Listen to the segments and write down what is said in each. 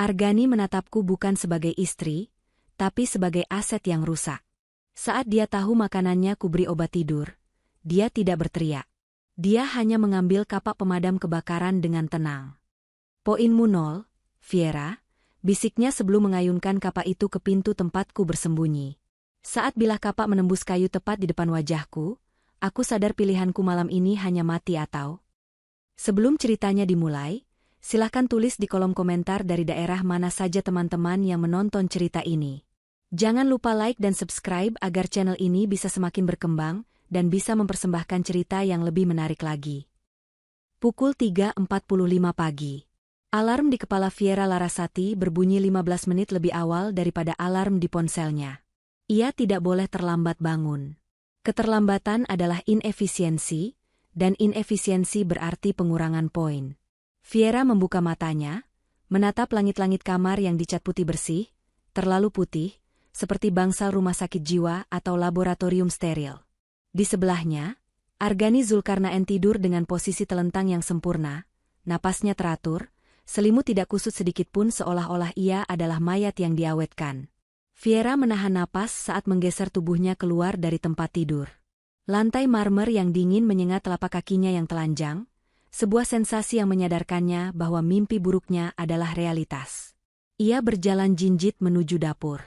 Argani menatapku bukan sebagai istri, tapi sebagai aset yang rusak. Saat dia tahu makanannya kuberi obat tidur, dia tidak berteriak. Dia hanya mengambil kapak pemadam kebakaran dengan tenang. Poinmu 0, Fiera, bisiknya sebelum mengayunkan kapak itu ke pintu tempatku bersembunyi. Saat bilah kapak menembus kayu tepat di depan wajahku, aku sadar pilihanku malam ini hanya mati atau... Sebelum ceritanya dimulai, silahkan tulis di kolom komentar dari daerah mana saja teman-teman yang menonton cerita ini. Jangan lupa like dan subscribe agar channel ini bisa semakin berkembang dan bisa mempersembahkan cerita yang lebih menarik lagi. Pukul 3.45 pagi. Alarm di kepala Fiera Larasati berbunyi 15 menit lebih awal daripada alarm di ponselnya. Ia tidak boleh terlambat bangun. Keterlambatan adalah inefisiensi, dan inefisiensi berarti pengurangan poin. Fiera membuka matanya, menatap langit-langit kamar yang dicat putih bersih, terlalu putih, seperti bangsal rumah sakit jiwa atau laboratorium steril. Di sebelahnya, Argani Zulkarnaen tidur dengan posisi telentang yang sempurna, napasnya teratur, selimut tidak kusut sedikitpun seolah-olah ia adalah mayat yang diawetkan. Fiera menahan napas saat menggeser tubuhnya keluar dari tempat tidur. Lantai marmer yang dingin menyengat telapak kakinya yang telanjang, sebuah sensasi yang menyadarkannya bahwa mimpi buruknya adalah realitas. Ia berjalan jinjit menuju dapur.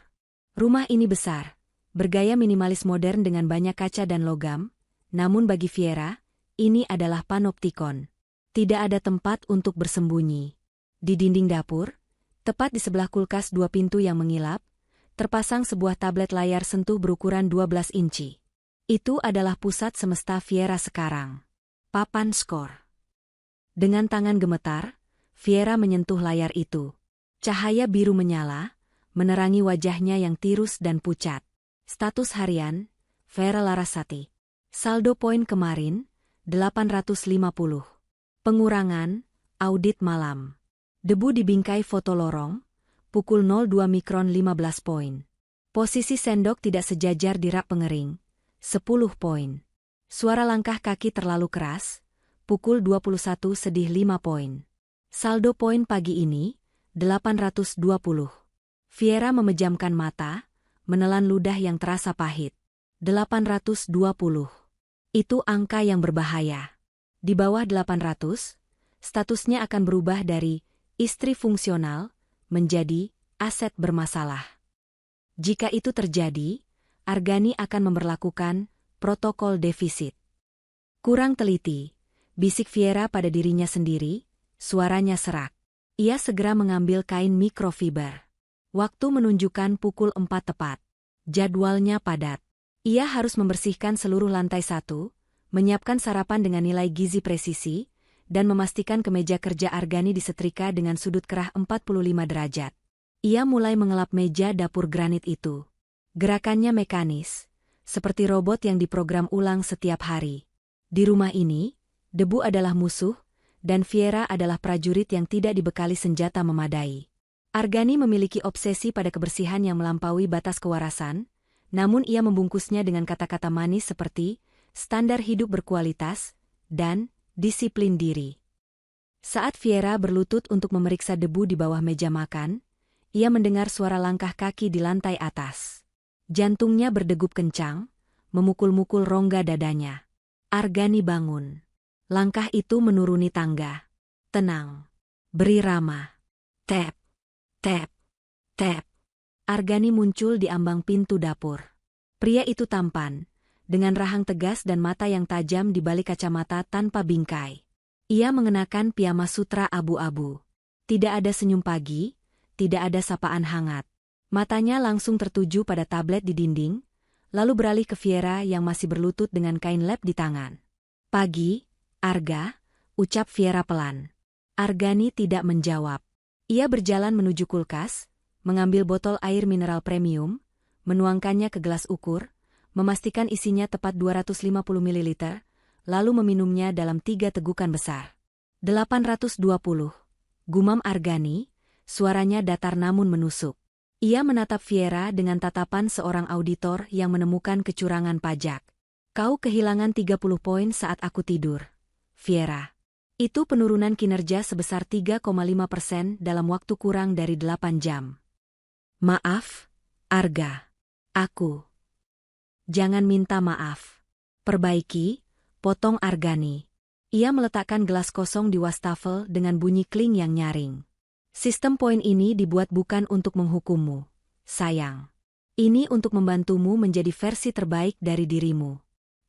Rumah ini besar, bergaya minimalis modern dengan banyak kaca dan logam, namun bagi Fiera, ini adalah panoptikon. Tidak ada tempat untuk bersembunyi. Di dinding dapur, tepat di sebelah kulkas 2 pintu yang mengilap, terpasang sebuah tablet layar sentuh berukuran 12 inci. Itu adalah pusat semesta Fiera sekarang. Papan skor. Dengan tangan gemetar, Fiera menyentuh layar itu. Cahaya biru menyala, menerangi wajahnya yang tirus dan pucat. Status harian, Fiera Larasati. Saldo poin kemarin, 850. Pengurangan, audit malam. Debu di bingkai foto lorong, pukul 02 mikron 15 poin. Posisi sendok tidak sejajar di rak pengering, 10 poin. Suara langkah kaki terlalu keras, pukul 21 sedih 5 poin. Saldo poin pagi ini, 820. Fiera memejamkan mata, menelan ludah yang terasa pahit. 820. Itu angka yang berbahaya. Di bawah 800, statusnya akan berubah dari istri fungsional menjadi aset bermasalah. Jika itu terjadi, Argani akan memberlakukan protokol defisit. Kurang teliti, bisik Fiera pada dirinya sendiri, suaranya serak. Ia segera mengambil kain mikrofiber. Waktu menunjukkan pukul 4 tepat. Jadwalnya padat. Ia harus membersihkan seluruh lantai 1, menyiapkan sarapan dengan nilai gizi presisi, dan memastikan kemeja kerja Argani disetrika dengan sudut kerah 45 derajat. Ia mulai mengelap meja dapur granit itu. Gerakannya mekanis, seperti robot yang diprogram ulang setiap hari. Di rumah ini, debu adalah musuh, dan Fiera adalah prajurit yang tidak dibekali senjata memadai. Argani memiliki obsesi pada kebersihan yang melampaui batas kewarasan, namun ia membungkusnya dengan kata-kata manis seperti standar hidup berkualitas dan disiplin diri. Saat Fiera berlutut untuk memeriksa debu di bawah meja makan, ia mendengar suara langkah kaki di lantai atas. Jantungnya berdegup kencang, memukul-mukul rongga dadanya. Argani bangun. Langkah itu menuruni tangga. Tenang. Beri ramah. Tap, tap, tap. Argani muncul di ambang pintu dapur. Pria itu tampan, dengan rahang tegas dan mata yang tajam di balik kacamata tanpa bingkai. Ia mengenakan piyama sutra abu-abu. Tidak ada senyum pagi, tidak ada sapaan hangat. Matanya langsung tertuju pada tablet di dinding, lalu beralih ke Fiera yang masih berlutut dengan kain lap di tangan. Pagi, Arga, ucap Fiera pelan. Argani tidak menjawab. Ia berjalan menuju kulkas, mengambil botol air mineral premium, menuangkannya ke gelas ukur, memastikan isinya tepat 250 ml, lalu meminumnya dalam 3 tegukan besar. 820. Gumam Argani, suaranya datar namun menusuk. Ia menatap Fiera dengan tatapan seorang auditor yang menemukan kecurangan pajak. Kau kehilangan 30 poin saat aku tidur, Fiera. Itu penurunan kinerja sebesar 3,5% dalam waktu kurang dari 8 jam. Maaf, Arga. Aku. Jangan minta maaf. Perbaiki, potong Argani. Ia meletakkan gelas kosong di wastafel dengan bunyi kling yang nyaring. Sistem poin ini dibuat bukan untuk menghukummu, sayang. Ini untuk membantumu menjadi versi terbaik dari dirimu.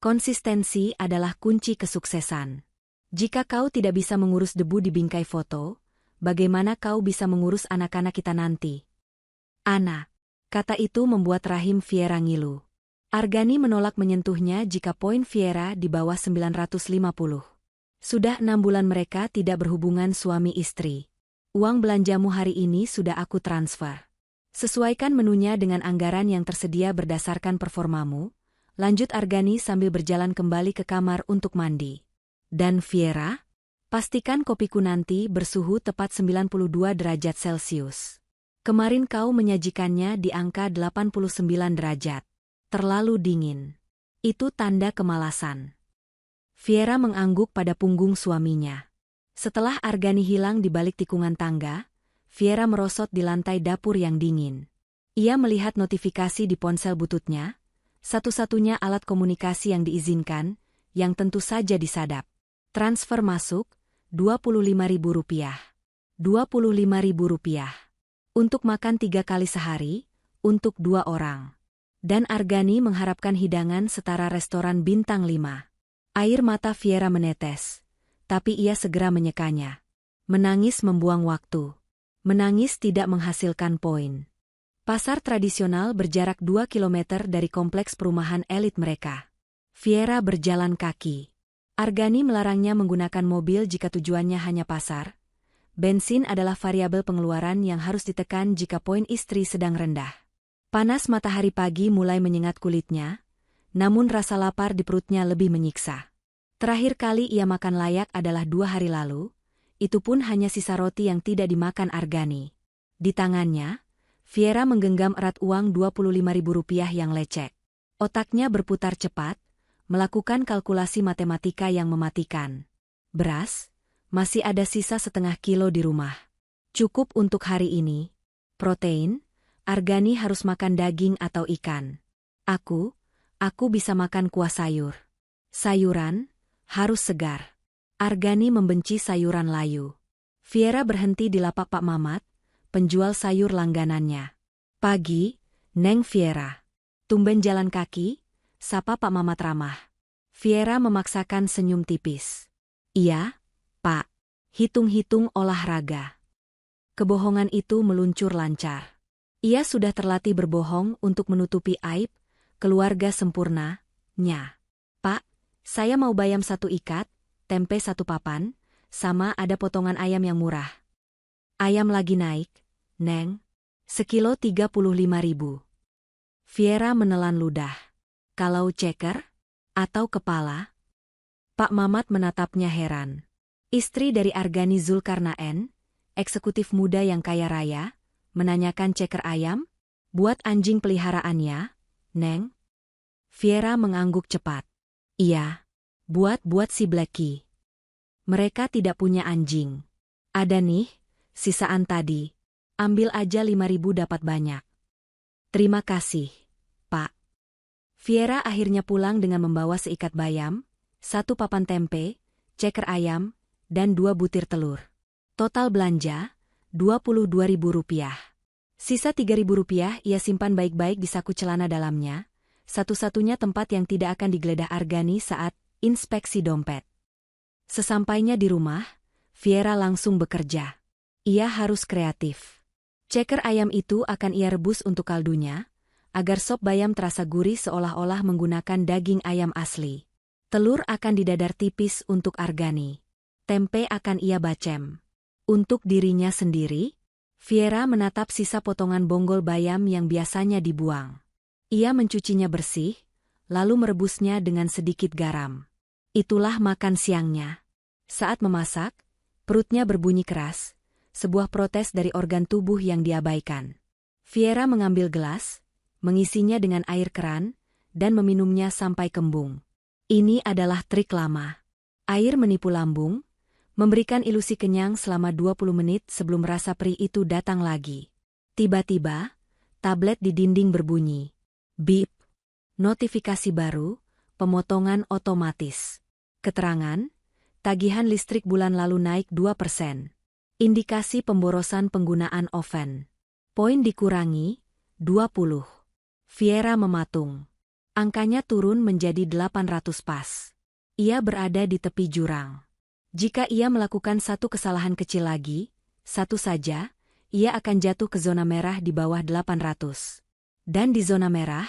Konsistensi adalah kunci kesuksesan. Jika kau tidak bisa mengurus debu di bingkai foto, bagaimana kau bisa mengurus anak-anak kita nanti? Ana. Kata itu membuat rahim Viera ngilu. Argani menolak menyentuhnya jika poin Viera di bawah 950. Sudah 6 bulan mereka tidak berhubungan suami istri. Uang belanjamu hari ini sudah aku transfer. Sesuaikan menunya dengan anggaran yang tersedia berdasarkan performamu. Lanjut Argani sambil berjalan kembali ke kamar untuk mandi. Dan Viera, pastikan kopiku nanti bersuhu tepat 92 derajat Celcius. Kemarin kau menyajikannya di angka 89 derajat. Terlalu dingin. Itu tanda kemalasan. Viera mengangguk pada punggung suaminya. Setelah Argani hilang di balik tikungan tangga, Viera merosot di lantai dapur yang dingin. Ia melihat notifikasi di ponsel bututnya, satu-satunya alat komunikasi yang diizinkan, yang tentu saja disadap. Transfer masuk, Rp25.000. Rp25.000. Untuk makan 3 kali sehari, untuk 2 orang. Dan Argani mengharapkan hidangan setara restoran bintang 5. Air mata Viera menetes, tapi ia segera menyekanya. Menangis membuang waktu. Menangis tidak menghasilkan poin. Pasar tradisional berjarak 2 km dari kompleks perumahan elit mereka. Viera berjalan kaki. Argani melarangnya menggunakan mobil jika tujuannya hanya pasar. Bensin adalah variabel pengeluaran yang harus ditekan jika poin istri sedang rendah. Panas matahari pagi mulai menyengat kulitnya, namun rasa lapar di perutnya lebih menyiksa. Terakhir kali ia makan layak adalah 2 hari lalu, itu pun hanya sisa roti yang tidak dimakan Argani. Di tangannya, Viera menggenggam erat uang Rp25.000 yang lecek. Otaknya berputar cepat, melakukan kalkulasi matematika yang mematikan. Beras, masih ada sisa setengah kilo di rumah. Cukup untuk hari ini. Protein, Argani harus makan daging atau ikan. Aku bisa makan kuah sayur. Sayuran, harus segar. Argani membenci sayuran layu. Viera berhenti di lapak Pak Mamat, penjual sayur langganannya. Pagi, Neng Viera. Tumben jalan kaki, sapa Pak Mamat ramah. Viera memaksakan senyum tipis. Iya, Pak. Hitung-hitung olahraga. Kebohongan itu meluncur lancar. Ia sudah terlatih berbohong untuk menutupi aib, keluarga sempurna, nya. Pak, saya mau bayam 1 ikat, tempe 1 papan, sama ada potongan ayam yang murah. Ayam lagi naik, Neng. Sekilo 35.000. Viera menelan ludah. Kalau ceker? Atau kepala? Pak Mamat menatapnya heran. Istri dari Argani Zulkarnaen, eksekutif muda yang kaya raya, menanyakan ceker ayam? Buat anjing peliharaannya, Neng? Viera mengangguk cepat. Iya, buat si Blacky. Mereka tidak punya anjing. Ada nih, sisaan tadi. Ambil aja 5.000 dapat banyak. Terima kasih, Pak. Viera akhirnya pulang dengan membawa seikat bayam, 1 papan tempe, ceker ayam, dan 2 butir telur. Total belanja, Rp22.000. Sisa Rp3.000 ia simpan baik-baik di saku celana dalamnya, satu-satunya tempat yang tidak akan digeledah Argani saat inspeksi dompet. Sesampainya di rumah, Viera langsung bekerja. Ia harus kreatif. Ceker ayam itu akan ia rebus untuk kaldunya, agar sop bayam terasa gurih seolah-olah menggunakan daging ayam asli. Telur akan didadar tipis untuk Argani. Tempe akan ia bacem. Untuk dirinya sendiri, Viera menatap sisa potongan bonggol bayam yang biasanya dibuang. Ia mencucinya bersih, lalu merebusnya dengan sedikit garam. Itulah makan siangnya. Saat memasak, perutnya berbunyi keras, sebuah protes dari organ tubuh yang diabaikan. Viera mengambil gelas, mengisinya dengan air keran, dan meminumnya sampai kembung. Ini adalah trik lama. Air menipu lambung, memberikan ilusi kenyang selama 20 menit sebelum rasa perih itu datang lagi. Tiba-tiba, tablet di dinding berbunyi. Bip. Notifikasi baru, pemotongan otomatis. Keterangan, tagihan listrik bulan lalu naik 2%. Indikasi pemborosan penggunaan oven. Poin dikurangi, 20. Viera mematung. Angkanya turun menjadi 800 pas. Ia berada di tepi jurang. Jika ia melakukan satu kesalahan kecil lagi, satu saja, ia akan jatuh ke zona merah di bawah 800. Dan di zona merah,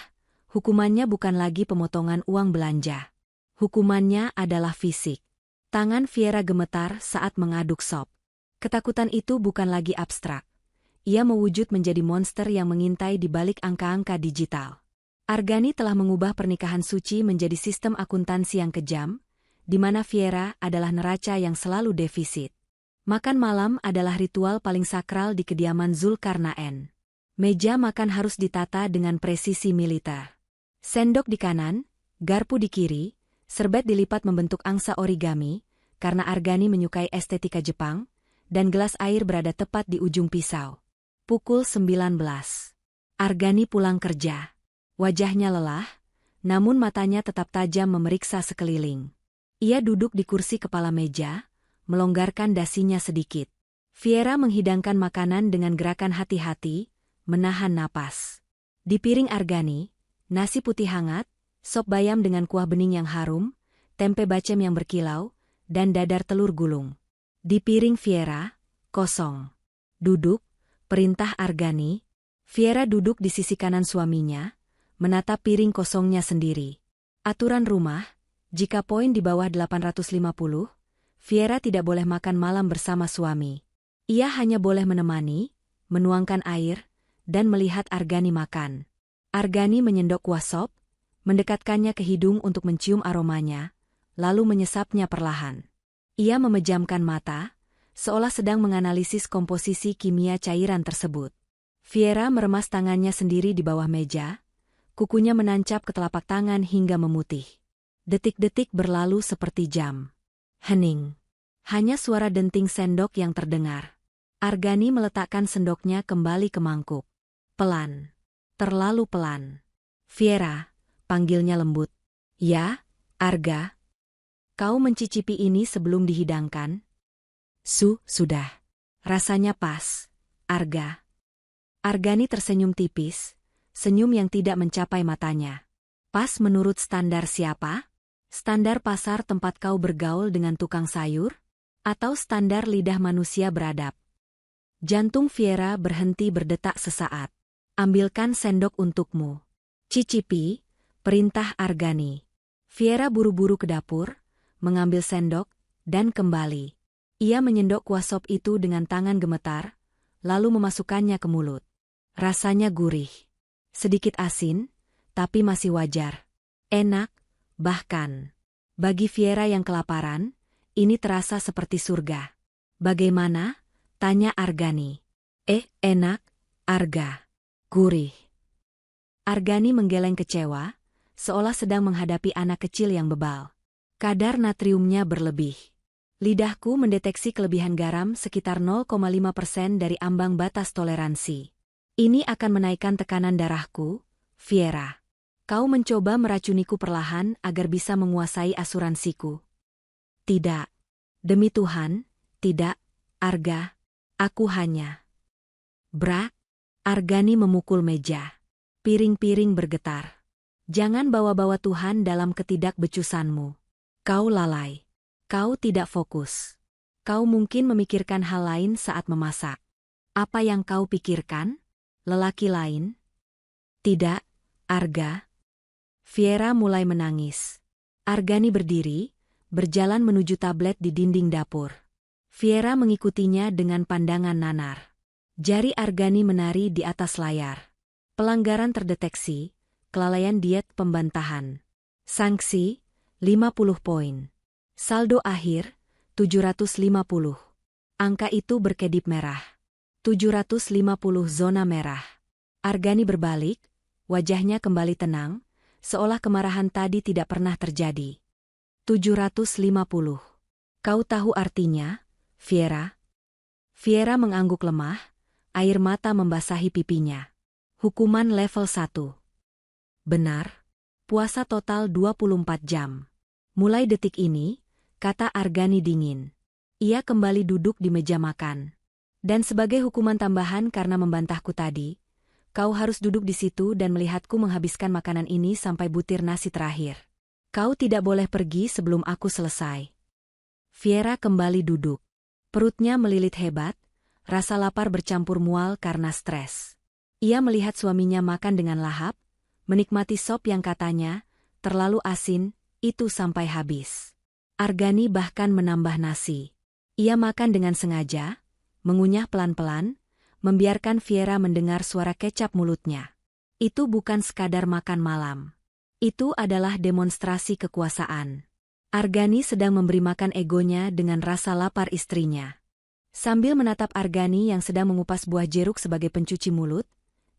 hukumannya bukan lagi pemotongan uang belanja. Hukumannya adalah fisik. Tangan Viera gemetar saat mengaduk sop. Ketakutan itu bukan lagi abstrak. Ia mewujud menjadi monster yang mengintai di balik angka-angka digital. Argani telah mengubah pernikahan suci menjadi sistem akuntansi yang kejam, di mana Viera adalah neraca yang selalu defisit. Makan malam adalah ritual paling sakral di kediaman Zulkarnaen. Meja makan harus ditata dengan presisi militer. Sendok di kanan, garpu di kiri, serbet dilipat membentuk angsa origami, karena Argani menyukai estetika Jepang, dan gelas air berada tepat di ujung pisau. Pukul 19. Argani pulang kerja. Wajahnya lelah, namun matanya tetap tajam memeriksa sekeliling. Ia duduk di kursi kepala meja, melonggarkan dasinya sedikit. Viera menghidangkan makanan dengan gerakan hati-hati, menahan napas. Di piring Argani, nasi putih hangat, sop bayam dengan kuah bening yang harum, tempe bacem yang berkilau, dan dadar telur gulung. Di piring Viera, kosong. Duduk, perintah Argani. Viera duduk di sisi kanan suaminya, menatap piring kosongnya sendiri. Aturan rumah, jika poin di bawah 850, Viera tidak boleh makan malam bersama suami. Ia hanya boleh menemani, menuangkan air, dan melihat Argani makan. Argani menyendok kuah sop, mendekatkannya ke hidung untuk mencium aromanya, lalu menyesapnya perlahan. Ia memejamkan mata, seolah sedang menganalisis komposisi kimia cairan tersebut. Viera meremas tangannya sendiri di bawah meja, kukunya menancap ke telapak tangan hingga memutih. Detik-detik berlalu seperti jam. Hening. Hanya suara denting sendok yang terdengar. Argani meletakkan sendoknya kembali ke mangkuk. Pelan. Terlalu pelan. Viera, panggilnya lembut. Ya, Arga. Kau mencicipi ini sebelum dihidangkan? Sudah. Rasanya pas, Arga. Argani tersenyum tipis, senyum yang tidak mencapai matanya. Pas menurut standar siapa? Standar pasar tempat kau bergaul dengan tukang sayur? Atau standar lidah manusia beradab? Jantung Viera berhenti berdetak sesaat. Ambilkan sendok untukmu. Cicipi, perintah Argani. Viera buru-buru ke dapur, mengambil sendok, dan kembali. Ia menyendok kuah sop itu dengan tangan gemetar, lalu memasukkannya ke mulut. Rasanya gurih. Sedikit asin, tapi masih wajar. Enak, bahkan. Bagi Viera yang kelaparan, ini terasa seperti surga. Bagaimana? Tanya Argani. Enak, Arga. Gurih. Argani menggeleng kecewa, seolah sedang menghadapi anak kecil yang bebal. Kadar natriumnya berlebih. Lidahku mendeteksi kelebihan garam sekitar 0,5% dari ambang batas toleransi. Ini akan menaikkan tekanan darahku, Viera. Kau mencoba meracuniku perlahan agar bisa menguasai asuransiku. Tidak. Demi Tuhan, tidak, Arga. Aku hanya... Brak. Argani memukul meja. Piring-piring bergetar. Jangan bawa-bawa Tuhan dalam ketidakbecusanmu. Kau lalai. Kau tidak fokus. Kau mungkin memikirkan hal lain saat memasak. Apa yang kau pikirkan? Lelaki lain? Tidak, Arga. Viera mulai menangis. Argani berdiri, berjalan menuju tablet di dinding dapur. Viera mengikutinya dengan pandangan nanar. Jari Argani menari di atas layar. Pelanggaran terdeteksi, kelalaian diet pembantahan. Sanksi, 50 poin. Saldo akhir, 750. Angka itu berkedip merah. 750 zona merah. Argani berbalik, wajahnya kembali tenang, seolah kemarahan tadi tidak pernah terjadi. 750. Kau tahu artinya, Fiera? Fiera mengangguk lemah, air mata membasahi pipinya. Hukuman level 1. Benar. Puasa total 24 jam. Mulai detik ini, kata Argani dingin. Ia kembali duduk di meja makan. Dan sebagai hukuman tambahan karena membantahku tadi, kau harus duduk di situ dan melihatku menghabiskan makanan ini sampai butir nasi terakhir. Kau tidak boleh pergi sebelum aku selesai. Fiera kembali duduk. Perutnya melilit hebat, rasa lapar bercampur mual karena stres. Ia melihat suaminya makan dengan lahap, menikmati sop yang katanya terlalu asin, itu sampai habis. Argani bahkan menambah nasi. Ia makan dengan sengaja, mengunyah pelan-pelan, membiarkan Fiera mendengar suara kecap mulutnya. Itu bukan sekadar makan malam. Itu adalah demonstrasi kekuasaan. Argani sedang memberi makan egonya dengan rasa lapar istrinya. Sambil menatap Argani yang sedang mengupas buah jeruk sebagai pencuci mulut,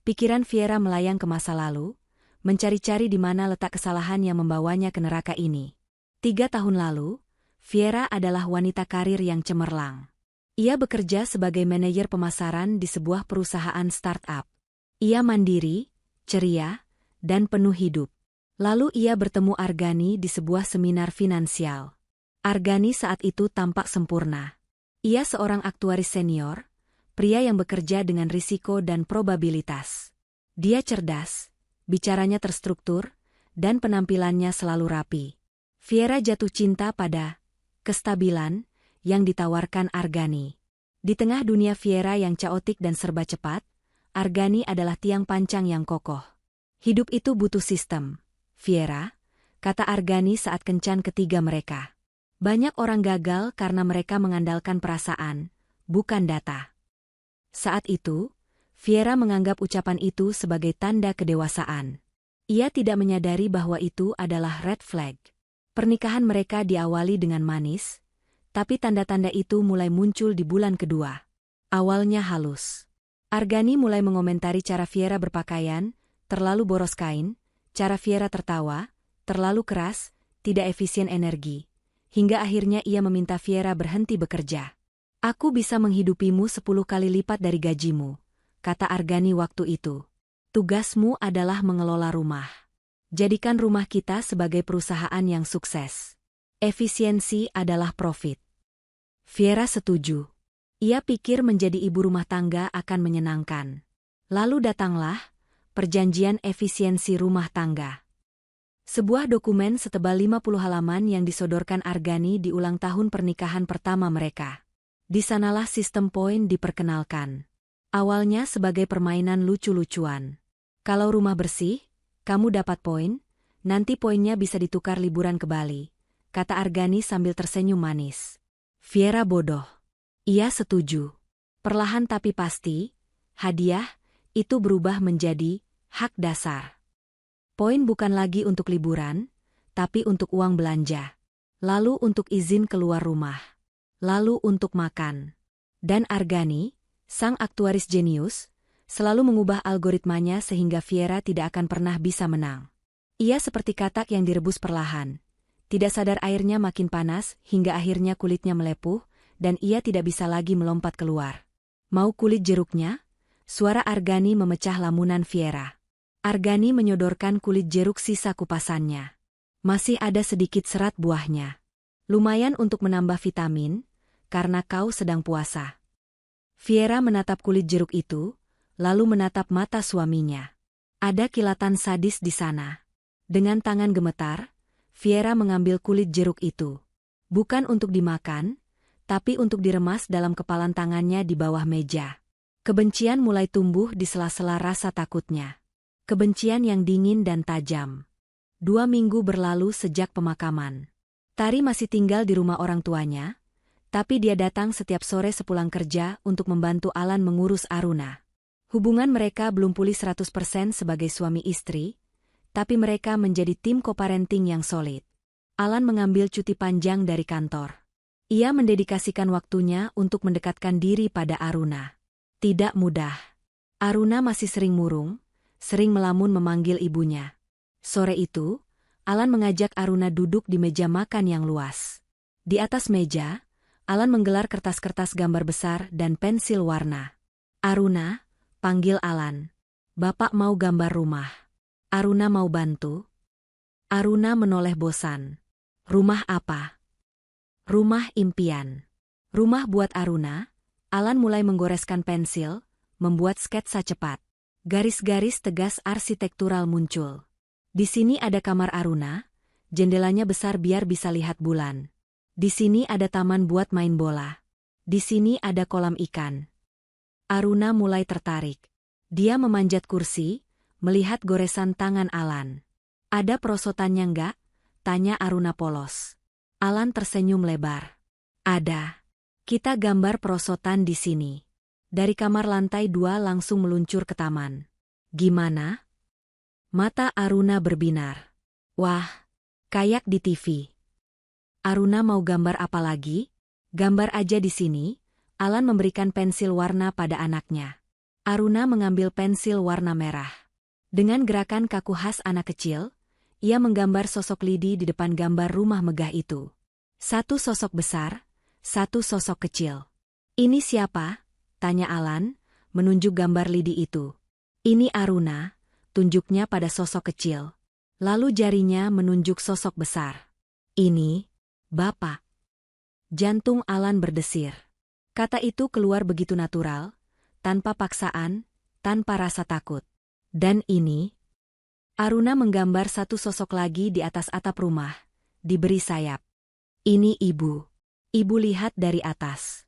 pikiran Fiera melayang ke masa lalu, mencari-cari di mana letak kesalahan yang membawanya ke neraka ini. 3 tahun lalu, Fiera adalah wanita karir yang cemerlang. Ia bekerja sebagai manajer pemasaran di sebuah perusahaan startup. Ia mandiri, ceria, dan penuh hidup. Lalu ia bertemu Argani di sebuah seminar finansial. Argani saat itu tampak sempurna. Ia seorang aktuaris senior, pria yang bekerja dengan risiko dan probabilitas. Dia cerdas, bicaranya terstruktur, dan penampilannya selalu rapi. Fiera jatuh cinta pada kestabilan yang ditawarkan Argani. Di tengah dunia Fiera yang kaotik dan serba cepat, Argani adalah tiang pancang yang kokoh. Hidup itu butuh sistem, Fiera, kata Argani saat kencan ketiga mereka. Banyak orang gagal karena mereka mengandalkan perasaan, bukan data. Saat itu, Fiera menganggap ucapan itu sebagai tanda kedewasaan. Ia tidak menyadari bahwa itu adalah red flag. Pernikahan mereka diawali dengan manis, tapi tanda-tanda itu mulai muncul di bulan kedua. Awalnya halus. Argani mulai mengomentari cara Fiera berpakaian, terlalu boros kain, cara Fiera tertawa, terlalu keras, tidak efisien energi. Hingga akhirnya ia meminta Fiera berhenti bekerja. Aku bisa menghidupimu 10 kali lipat dari gajimu, kata Argani waktu itu. Tugasmu adalah mengelola rumah. Jadikan rumah kita sebagai perusahaan yang sukses. Efisiensi adalah profit. Fiera setuju. Ia pikir menjadi ibu rumah tangga akan menyenangkan. Lalu datanglah perjanjian efisiensi rumah tangga. Sebuah dokumen setebal 50 halaman yang disodorkan Argani di ulang tahun pernikahan pertama mereka. Di sanalah sistem poin diperkenalkan. Awalnya sebagai permainan lucu-lucuan. Kalau rumah bersih, kamu dapat poin, nanti poinnya bisa ditukar liburan ke Bali, kata Argani sambil tersenyum manis. Fiera bodoh. Ia setuju. Perlahan tapi pasti, hadiah itu berubah menjadi hak dasar. Poin bukan lagi untuk liburan, tapi untuk uang belanja. Lalu untuk izin keluar rumah. Lalu untuk makan. Dan Argani, sang aktuaris jenius, selalu mengubah algoritmanya sehingga Fiera tidak akan pernah bisa menang. Ia seperti katak yang direbus perlahan. Tidak sadar airnya makin panas hingga akhirnya kulitnya melepuh, dan ia tidak bisa lagi melompat keluar. Mau kulit jeruknya? Suara Argani memecah lamunan Fiera. Argani menyodorkan kulit jeruk sisa kupasannya. Masih ada sedikit serat buahnya. Lumayan untuk menambah vitamin, karena kau sedang puasa. Fiera menatap kulit jeruk itu, lalu menatap mata suaminya. Ada kilatan sadis di sana. Dengan tangan gemetar, Fiera mengambil kulit jeruk itu. Bukan untuk dimakan, tapi untuk diremas dalam kepalan tangannya di bawah meja. Kebencian mulai tumbuh di sela-sela rasa takutnya. Kebencian yang dingin dan tajam. 2 minggu berlalu sejak pemakaman. Tari masih tinggal di rumah orang tuanya, tapi dia datang setiap sore sepulang kerja untuk membantu Alan mengurus Aruna. Hubungan mereka belum pulih 100% sebagai suami istri, tapi mereka menjadi tim co-parenting yang solid. Alan mengambil cuti panjang dari kantor. Ia mendedikasikan waktunya untuk mendekatkan diri pada Aruna. Tidak mudah. Aruna masih sering murung, sering melamun memanggil ibunya. Sore itu, Alan mengajak Aruna duduk di meja makan yang luas. Di atas meja, Alan menggelar kertas-kertas gambar besar dan pensil warna. Aruna, panggil Alan. Bapak mau gambar rumah. Aruna mau bantu? Aruna menoleh bosan. Rumah apa? Rumah impian. Rumah buat Aruna. Alan mulai menggoreskan pensil, membuat sketsa cepat. Garis-garis tegas arsitektural muncul. Di sini ada kamar Aruna, jendelanya besar biar bisa lihat bulan. Di sini ada taman buat main bola. Di sini ada kolam ikan. Aruna mulai tertarik. Dia memanjat kursi, melihat goresan tangan Alan. Ada perosotannya enggak? Tanya Aruna polos. Alan tersenyum lebar. Ada. Kita gambar perosotan di sini. Dari kamar lantai 2 langsung meluncur ke taman. Gimana? Mata Aruna berbinar. Wah, kayak di TV. Aruna mau gambar apa lagi? Gambar aja di sini. Alan memberikan pensil warna pada anaknya. Aruna mengambil pensil warna merah. Dengan gerakan kaku khas anak kecil, ia menggambar sosok lidi di depan gambar rumah megah itu. Satu sosok besar, satu sosok kecil. Ini siapa? Tanya Alan, menunjuk gambar lidi itu. Ini Aruna, tunjuknya pada sosok kecil. Lalu jarinya menunjuk sosok besar. Ini, Bapak. Jantung Alan berdesir. Kata itu keluar begitu natural, tanpa paksaan, tanpa rasa takut. Dan ini, Aruna menggambar satu sosok lagi di atas atap rumah, diberi sayap. Ini ibu. Ibu lihat dari atas.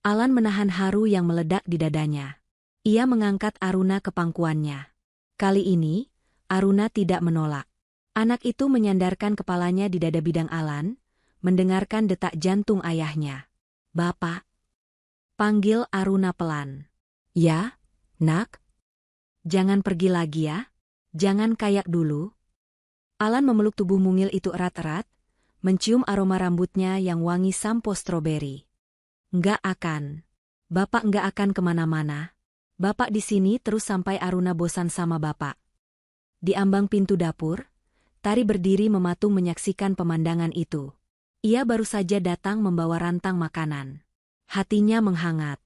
Alan menahan haru yang meledak di dadanya. Ia mengangkat Aruna ke pangkuannya. Kali ini, Aruna tidak menolak. Anak itu menyandarkan kepalanya di dada bidang Alan, mendengarkan detak jantung ayahnya. Bapak. Panggil Aruna pelan. Ya, nak? Jangan pergi lagi ya. Jangan kayak dulu. Alan memeluk tubuh mungil itu erat-erat, mencium aroma rambutnya yang wangi sampo stroberi. Nggak akan. Bapak nggak akan kemana-mana. Bapak di sini terus sampai Aruna bosan sama bapak. Di ambang pintu dapur, Tari berdiri mematung menyaksikan pemandangan itu. Ia baru saja datang membawa rantang makanan. Hatinya menghangat.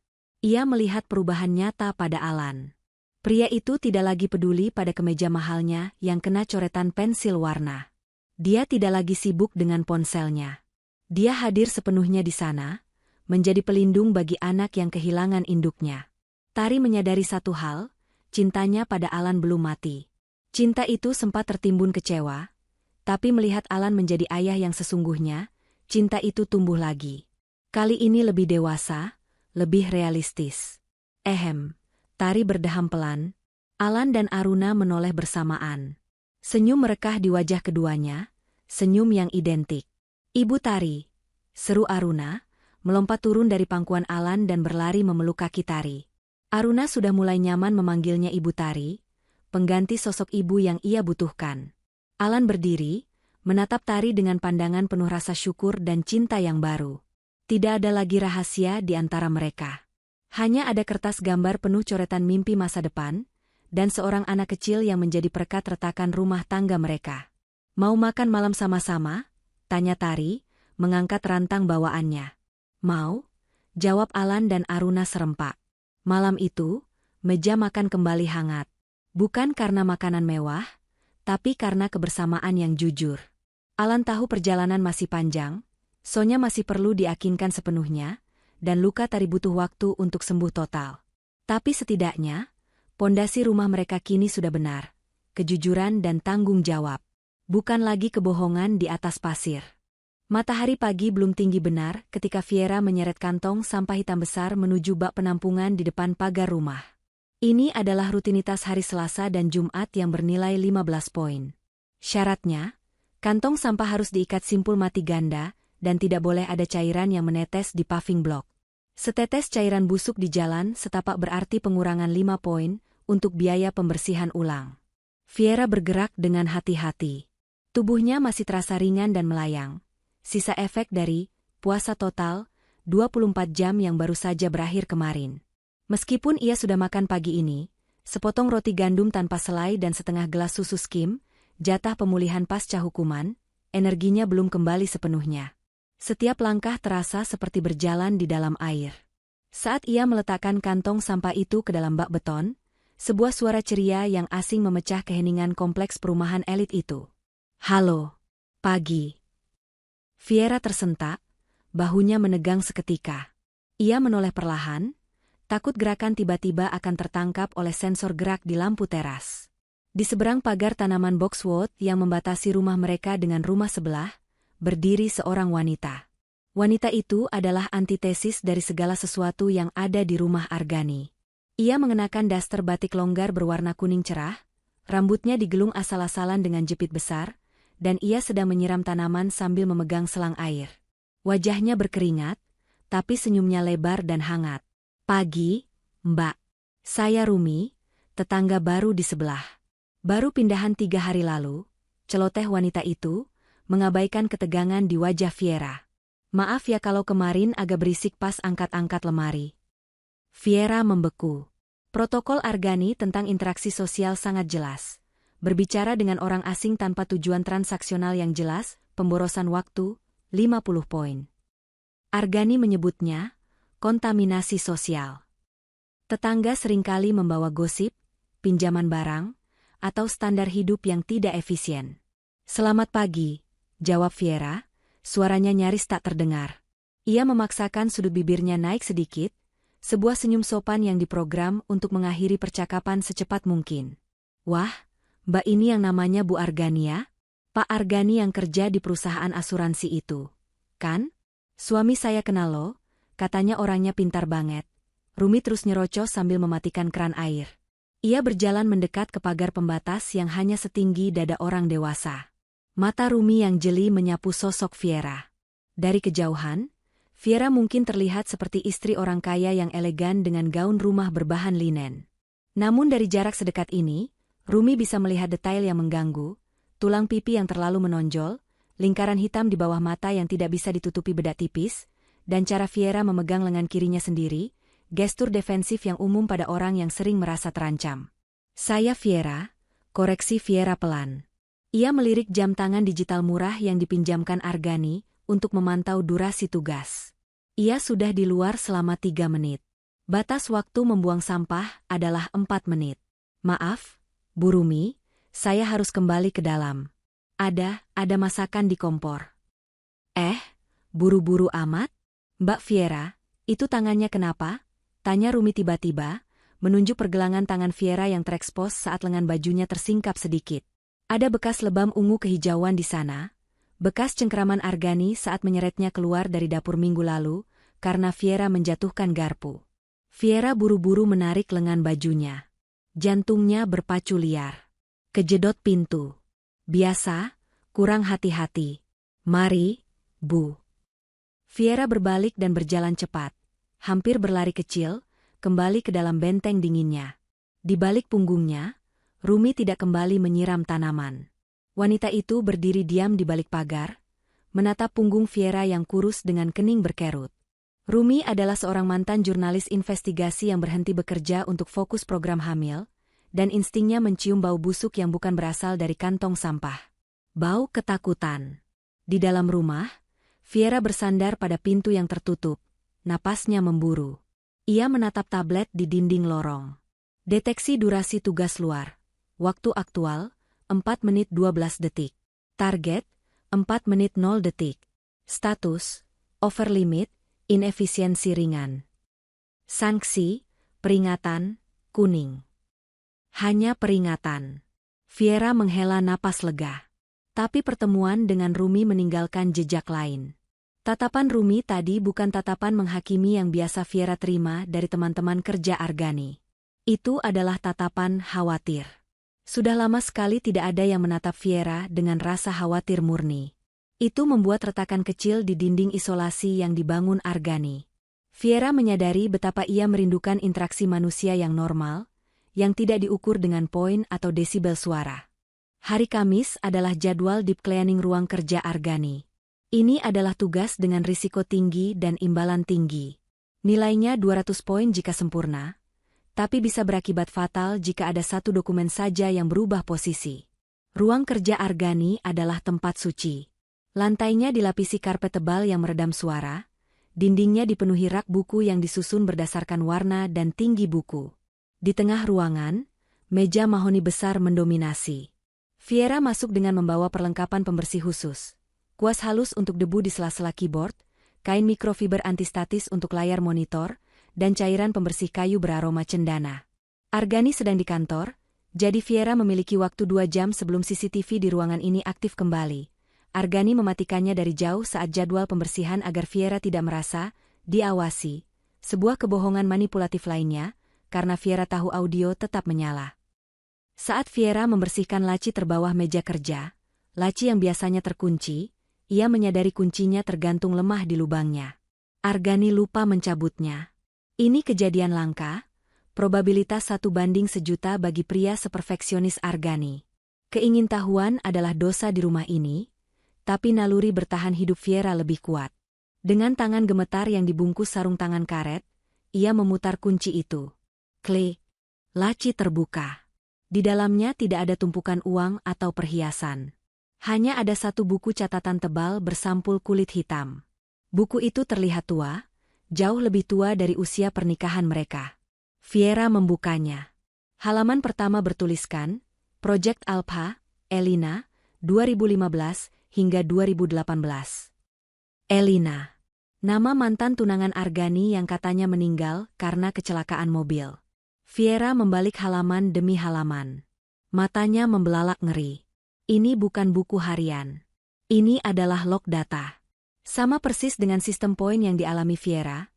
Ia melihat perubahan nyata pada Alan. Pria itu tidak lagi peduli pada kemeja mahalnya yang kena coretan pensil warna. Dia tidak lagi sibuk dengan ponselnya. Dia hadir sepenuhnya di sana, menjadi pelindung bagi anak yang kehilangan induknya. Tari menyadari satu hal, cintanya pada Alan belum mati. Cinta itu sempat tertimbun kecewa, tapi melihat Alan menjadi ayah yang sesungguhnya, cinta itu tumbuh lagi. Kali ini lebih dewasa, lebih realistis. Tari berdeham pelan. Alan dan Aruna menoleh bersamaan. Senyum merekah di wajah keduanya, senyum yang identik. Ibu Tari, seru Aruna, melompat turun dari pangkuan Alan dan berlari memeluk kaki Tari. Aruna sudah mulai nyaman memanggilnya Ibu Tari, pengganti sosok ibu yang ia butuhkan. Alan berdiri, menatap Tari dengan pandangan penuh rasa syukur dan cinta yang baru. Tidak ada lagi rahasia di antara mereka. Hanya ada kertas gambar penuh coretan mimpi masa depan, dan seorang anak kecil yang menjadi perekat retakan rumah tangga mereka. Mau makan malam sama-sama? Tanya Tari, mengangkat rantang bawaannya. Mau? Jawab Alan dan Aruna serempak. Malam itu, meja makan kembali hangat. Bukan karena makanan mewah, tapi karena kebersamaan yang jujur. Alan tahu perjalanan masih panjang, Sonya masih perlu diyakinkan sepenuhnya, dan luka Tari butuh waktu untuk sembuh total. Tapi setidaknya, pondasi rumah mereka kini sudah benar. Kejujuran dan tanggung jawab. Bukan lagi kebohongan di atas pasir. Matahari pagi belum tinggi benar ketika Viera menyeret kantong sampah hitam besar menuju bak penampungan di depan pagar rumah. Ini adalah rutinitas hari Selasa dan Jumat yang bernilai 15 poin. Syaratnya, kantong sampah harus diikat simpul mati ganda, dan tidak boleh ada cairan yang menetes di paving block. Setetes cairan busuk di jalan setapak berarti pengurangan 5 poin untuk biaya pembersihan ulang. Viera bergerak dengan hati-hati. Tubuhnya masih terasa ringan dan melayang. Sisa efek dari puasa total 24 jam yang baru saja berakhir kemarin. Meskipun ia sudah makan pagi ini, sepotong roti gandum tanpa selai dan setengah gelas susu skim, jatah pemulihan pasca hukuman, energinya belum kembali sepenuhnya. Setiap langkah terasa seperti berjalan di dalam air. Saat ia meletakkan kantong sampah itu ke dalam bak beton, sebuah suara ceria yang asing memecah keheningan kompleks perumahan elit itu. "Halo, pagi." Fiera tersentak, bahunya menegang seketika. Ia menoleh perlahan, takut gerakan tiba-tiba akan tertangkap oleh sensor gerak di lampu teras. Di seberang pagar tanaman boxwood yang membatasi rumah mereka dengan rumah sebelah, berdiri seorang wanita. Wanita itu adalah antitesis dari segala sesuatu yang ada di rumah Argani. Ia mengenakan daster batik longgar berwarna kuning cerah, rambutnya digelung asal-asalan dengan jepit besar, dan ia sedang menyiram tanaman sambil memegang selang air. Wajahnya berkeringat, tapi senyumnya lebar dan hangat. "Pagi, Mbak. Saya Rumi, tetangga baru di sebelah. Baru pindahan 3 hari lalu," celoteh wanita itu, mengabaikan ketegangan di wajah Fiera. "Maaf ya kalau kemarin agak berisik pas angkat-angkat lemari." Fiera membeku. Protokol Argani tentang interaksi sosial sangat jelas. Berbicara dengan orang asing tanpa tujuan transaksional yang jelas, pemborosan waktu, 50 poin. Argani menyebutnya kontaminasi sosial. Tetangga seringkali membawa gosip, pinjaman barang, atau standar hidup yang tidak efisien. "Selamat pagi," jawab Fiera, suaranya nyaris tak terdengar. Ia memaksakan sudut bibirnya naik sedikit, sebuah senyum sopan yang diprogram untuk mengakhiri percakapan secepat mungkin. "Wah, Mbak ini yang namanya Bu Argani ya? Pak Argani yang kerja di perusahaan asuransi itu, kan? Suami saya kenal lo, katanya orangnya pintar banget." Rumi terus nyerocos sambil mematikan keran air. Ia berjalan mendekat ke pagar pembatas yang hanya setinggi dada orang dewasa. Mata Rumi yang jeli menyapu sosok Fiera. Dari kejauhan, Fiera mungkin terlihat seperti istri orang kaya yang elegan dengan gaun rumah berbahan linen. Namun dari jarak sedekat ini, Rumi bisa melihat detail yang mengganggu, tulang pipi yang terlalu menonjol, lingkaran hitam di bawah mata yang tidak bisa ditutupi bedak tipis, dan cara Fiera memegang lengan kirinya sendiri, gestur defensif yang umum pada orang yang sering merasa terancam. "Saya Fiera," koreksi Fiera pelan. Ia melirik jam tangan digital murah yang dipinjamkan Argani untuk memantau durasi tugas. Ia sudah di luar selama 3 menit. Batas waktu membuang sampah adalah 4 menit. "Maaf, Bu Rumi, saya harus kembali ke dalam. Ada masakan di kompor." Buru-buru amat? Mbak Fiera, itu tangannya kenapa?" tanya Rumi tiba-tiba, menunjuk pergelangan tangan Fiera yang terekspos saat lengan bajunya tersingkap sedikit. Ada bekas lebam ungu kehijauan di sana, bekas cengkeraman Argani saat menyeretnya keluar dari dapur minggu lalu, karena Fiera menjatuhkan garpu. Fiera buru-buru menarik lengan bajunya. Jantungnya berpacu liar. Kejedot pintu. "Biasa, kurang hati-hati. Mari, Bu." Fiera berbalik dan berjalan cepat, hampir berlari kecil, kembali ke dalam benteng dinginnya. Di balik punggungnya, Rumi tidak kembali menyiram tanaman. Wanita itu berdiri diam di balik pagar, menatap punggung Fiera yang kurus dengan kening berkerut. Rumi adalah seorang mantan jurnalis investigasi yang berhenti bekerja untuk fokus program hamil, dan instingnya mencium bau busuk yang bukan berasal dari kantong sampah. Bau ketakutan. Di dalam rumah, Fiera bersandar pada pintu yang tertutup, napasnya memburu. Ia menatap tablet di dinding lorong. Deteksi durasi tugas luar. Waktu aktual, 4 menit 12 detik. Target, 4 menit 0 detik. Status, over limit, inefisiensi ringan. Sanksi, peringatan, kuning. Hanya peringatan. Fiera menghela napas lega. Tapi pertemuan dengan Rumi meninggalkan jejak lain. Tatapan Rumi tadi bukan tatapan menghakimi yang biasa Fiera terima dari teman-teman kerja Argani. Itu adalah tatapan khawatir. Sudah lama sekali tidak ada yang menatap Fiera dengan rasa khawatir murni. Itu membuat retakan kecil di dinding isolasi yang dibangun Argani. Fiera menyadari betapa ia merindukan interaksi manusia yang normal, yang tidak diukur dengan poin atau desibel suara. Hari Kamis adalah jadwal deep cleaning ruang kerja Argani. Ini adalah tugas dengan risiko tinggi dan imbalan tinggi. Nilainya 200 poin jika sempurna, tapi bisa berakibat fatal jika ada satu dokumen saja yang berubah posisi. Ruang kerja Argani adalah tempat suci. Lantainya dilapisi karpet tebal yang meredam suara, dindingnya dipenuhi rak buku yang disusun berdasarkan warna dan tinggi buku. Di tengah ruangan, meja mahoni besar mendominasi. Viera masuk dengan membawa perlengkapan pembersih khusus. Kuas halus untuk debu di sela-sela keyboard, kain mikrofiber antistatis untuk layar monitor, dan cairan pembersih kayu beraroma cendana. Argani sedang di kantor, jadi Viera memiliki waktu 2 jam sebelum CCTV di ruangan ini aktif kembali. Argani mematikannya dari jauh saat jadwal pembersihan agar Viera tidak merasa diawasi. Sebuah kebohongan manipulatif lainnya, karena Viera tahu audio tetap menyala. Saat Viera membersihkan laci terbawah meja kerja, laci yang biasanya terkunci, ia menyadari kuncinya tergantung lemah di lubangnya. Argani lupa mencabutnya. Ini kejadian langka, probabilitas 1:1.000.000 bagi pria seperfeksionis Argani. Keingintahuan adalah dosa di rumah ini, tapi naluri bertahan hidup Viera lebih kuat. Dengan tangan gemetar yang dibungkus sarung tangan karet, ia memutar kunci itu. Klik. Laci terbuka. Di dalamnya tidak ada tumpukan uang atau perhiasan. Hanya ada satu buku catatan tebal bersampul kulit hitam. Buku itu terlihat tua, jauh lebih tua dari usia pernikahan mereka. Viera membukanya. Halaman pertama bertuliskan, Project Alpha, Elina, 2015 hingga 2018. Elina. Nama mantan tunangan Argani yang katanya meninggal karena kecelakaan mobil. Viera membalik halaman demi halaman. Matanya membelalak ngeri. Ini bukan buku harian. Ini adalah log data. Sama persis dengan sistem poin yang dialami Viera,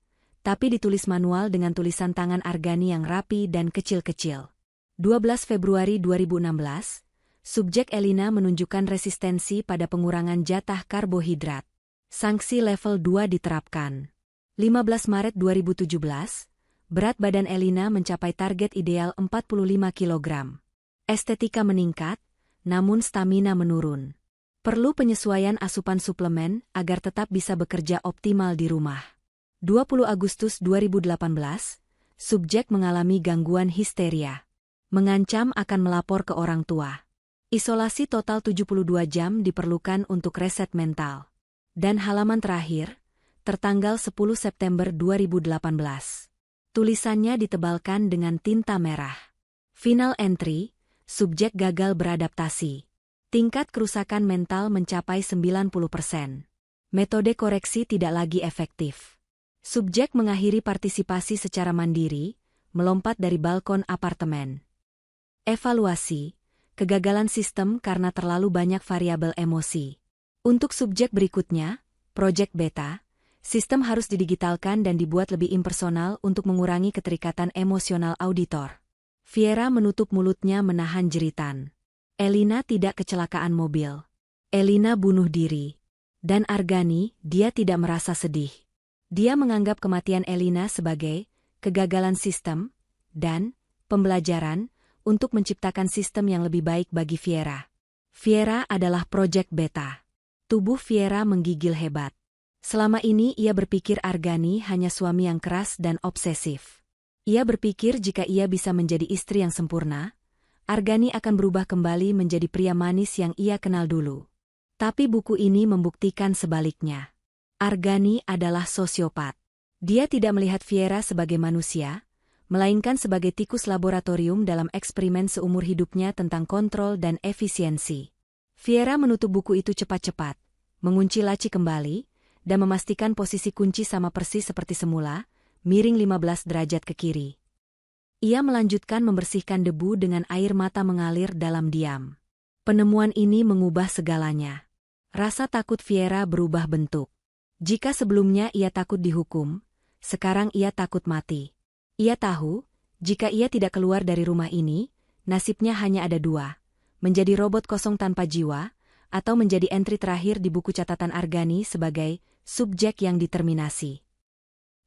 tapi ditulis manual dengan tulisan tangan Argani yang rapi dan kecil-kecil. 12 Februari 2016, subjek Elina menunjukkan resistensi pada pengurangan jatah karbohidrat. Sanksi level 2 diterapkan. 15 Maret 2017, berat badan Elina mencapai target ideal 45 kg. Estetika meningkat, namun stamina menurun. Perlu penyesuaian asupan suplemen agar tetap bisa bekerja optimal di rumah. 20 Agustus 2018, subjek mengalami gangguan histeria. Mengancam akan melapor ke orang tua. Isolasi total 72 jam diperlukan untuk reset mental. Dan halaman terakhir, tertanggal 10 September 2018. Tulisannya ditebalkan dengan tinta merah. Final entry, subjek gagal beradaptasi. Tingkat kerusakan mental mencapai 90%. Metode koreksi tidak lagi efektif. Subjek mengakhiri partisipasi secara mandiri, melompat dari balkon apartemen. Evaluasi. Kegagalan sistem karena terlalu banyak variabel emosi. Untuk subjek berikutnya, Project Beta, sistem harus didigitalkan dan dibuat lebih impersonal untuk mengurangi keterikatan emosional auditor. Viera menutup mulutnya menahan jeritan. Elina tidak kecelakaan mobil. Elina bunuh diri. Dan Argani, dia tidak merasa sedih. Dia menganggap kematian Elina sebagai kegagalan sistem dan pembelajaran untuk menciptakan sistem yang lebih baik bagi Viera. Viera adalah Project Beta. Tubuh Viera menggigil hebat. Selama ini ia berpikir Argani hanya suami yang keras dan obsesif. Ia berpikir jika ia bisa menjadi istri yang sempurna, Argani akan berubah kembali menjadi pria manis yang ia kenal dulu. Tapi buku ini membuktikan sebaliknya. Argani adalah sosiopat. Dia tidak melihat Viera sebagai manusia, melainkan sebagai tikus laboratorium dalam eksperimen seumur hidupnya tentang kontrol dan efisiensi. Viera menutup buku itu cepat-cepat, mengunci laci kembali, dan memastikan posisi kunci sama persis seperti semula, miring 15 derajat ke kiri. Ia melanjutkan membersihkan debu dengan air mata mengalir dalam diam. Penemuan ini mengubah segalanya. Rasa takut Viera berubah bentuk. Jika sebelumnya ia takut dihukum, sekarang ia takut mati. Ia tahu, jika ia tidak keluar dari rumah ini, nasibnya hanya ada dua. Menjadi robot kosong tanpa jiwa, atau menjadi entry terakhir di buku catatan Argani sebagai subjek yang diterminasi.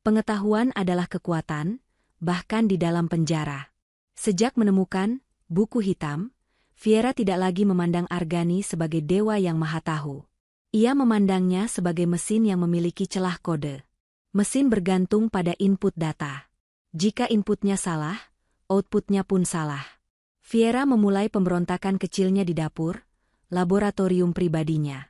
Pengetahuan adalah kekuatan, bahkan di dalam penjara. Sejak menemukan buku hitam, Viera tidak lagi memandang Argani sebagai dewa yang maha tahu. Ia memandangnya sebagai mesin yang memiliki celah kode. Mesin bergantung pada input data. Jika inputnya salah, outputnya pun salah. Viera memulai pemberontakan kecilnya di dapur, laboratorium pribadinya.